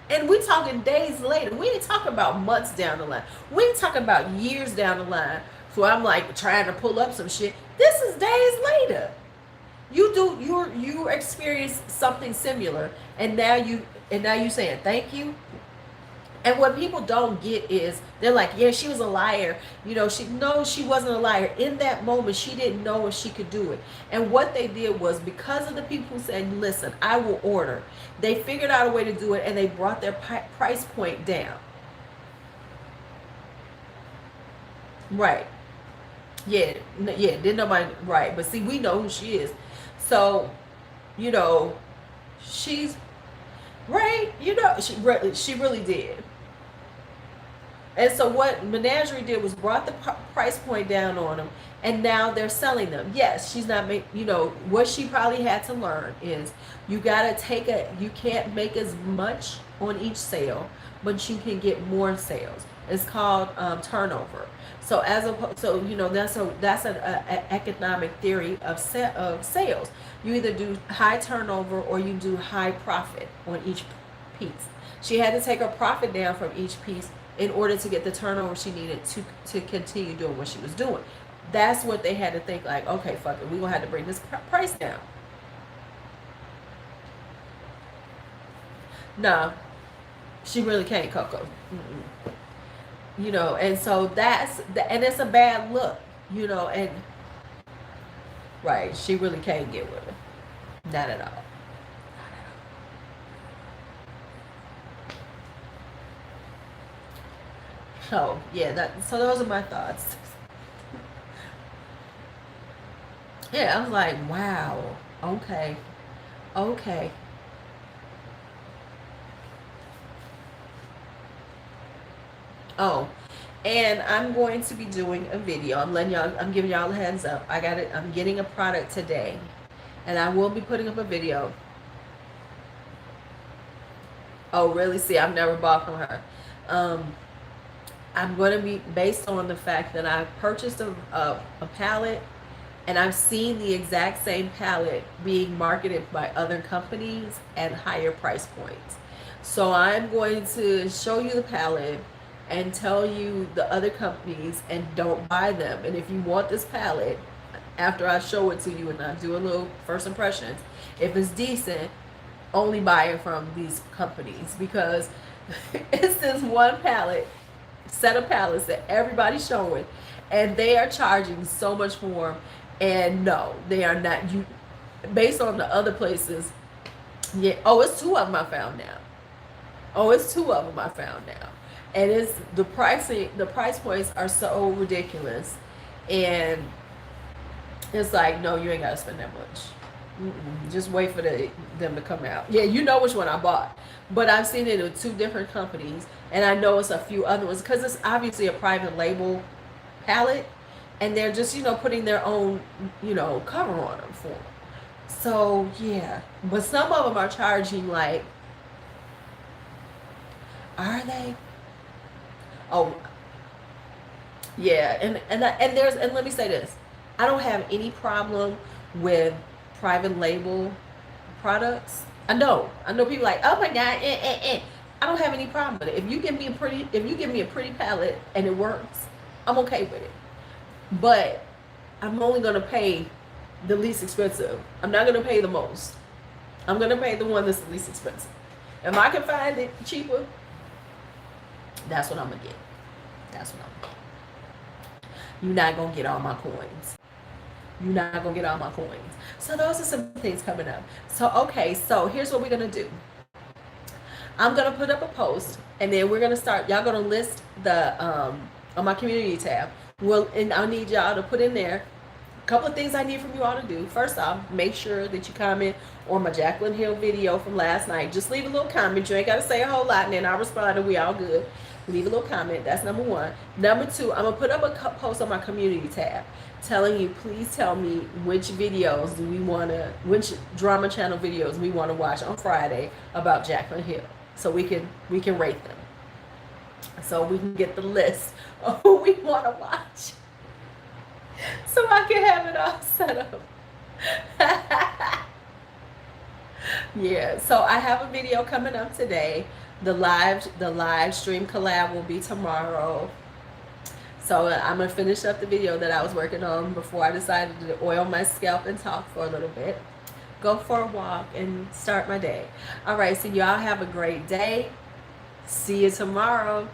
Speaker 1: And we're talking days later. We ain't talking about months down the line. We ain't talking about years down the line. So I'm like trying to pull up some shit. This is days later. You experience something similar, and now you saying thank you. And what people don't get is they're like, yeah, she was a liar. You know, she wasn't a liar. In that moment, she didn't know if she could do it. And what they did was, because of the people who said, listen, I will order, they figured out a way to do it, and they brought their price point down. Right. Yeah, didn't nobody, right. But see, we know who she is. So, you know, she's, right, you know, she really did. And so what Menagerie did was brought the price point down on them, and now they're selling them. Yes, she's not you know, what she probably had to learn is you got to you can't make as much on each sale, but you can get more sales. It's called turnover. So that's an economic theory of sales. You either do high turnover or you do high profit on each piece. She had to take her profit down from each piece in order to get the turnover she needed to continue doing what she was doing. That's what they had to think, like, okay, fuck it, we're gonna have to bring this price down. No, she really can't, Coco. And so and it's a bad look, and right, she really can't get with her. Not at all. So yeah, so those are my thoughts. Yeah, I was like, wow, okay, okay. Oh, and I'm going to be doing a video. I'm giving y'all a heads up. I'm getting a product today, and I will be putting up a video. Oh, really? See, I've never bought from her. I'm going to be, based on the fact that I purchased a palette, and I've seen the exact same palette being marketed by other companies at higher price points. So I'm going to show you the palette and tell you the other companies, and don't buy them. And if you want this palette, after I show it to you and I do a little first impressions, if it's decent, only buy it from these companies, because it's this one palette, set of palettes that everybody's showing, and they are charging so much more. And no, they are not. You, based on the other places, yeah. Oh, it's two of them I found now. Oh, it's two of them I found now. And it's the pricing, the price points are so ridiculous. And it's like, no, you ain't got to spend that much. Just wait for them to come out. Yeah, you know which one I bought. But I've seen it with two different companies. And I know it's a few other ones, because it's obviously a private label palette. And they're just, putting their own, cover on them for them. So, yeah. But some of them are charging like, are they? Oh, yeah. And let me say this. I don't have any problem with private label products. I know people like, oh my God, I don't have any problem with it. If you give me a pretty palette and it works, I'm okay with it. But I'm only gonna pay the least expensive. I'm not gonna pay the most. I'm gonna pay the one that's the least expensive. If I can find it cheaper, that's what I'm gonna get. That's what I'm gonna get. You're not gonna get all my coins. You're not gonna get all my coins. So those are some things coming up. So okay, so here's what we're gonna do. I'm gonna put up a post, and then we're gonna start. Y'all gonna list the on my community tab. Well, and I need y'all to put in there a couple of things I need from you all to do. First off, make sure that you comment on my Jaclyn Hill video from last night. Just leave a little comment. You ain't got to say a whole lot, and then I'll respond, and we all good. Leave a little comment. That's number one. Number two, I'm going to put up a post on my community tab telling you, please tell me which videos which drama channel videos we want to watch on Friday about Jaclyn Hill, so we can rate them. So we can get the list of who we want to watch, so I can have it all set up. Yeah, so I have a video coming up today. The live stream collab will be tomorrow. So I'm going to finish up the video that I was working on before I decided to oil my scalp and talk for a little bit. Go for a walk and start my day. All right, so y'all have a great day. See you tomorrow.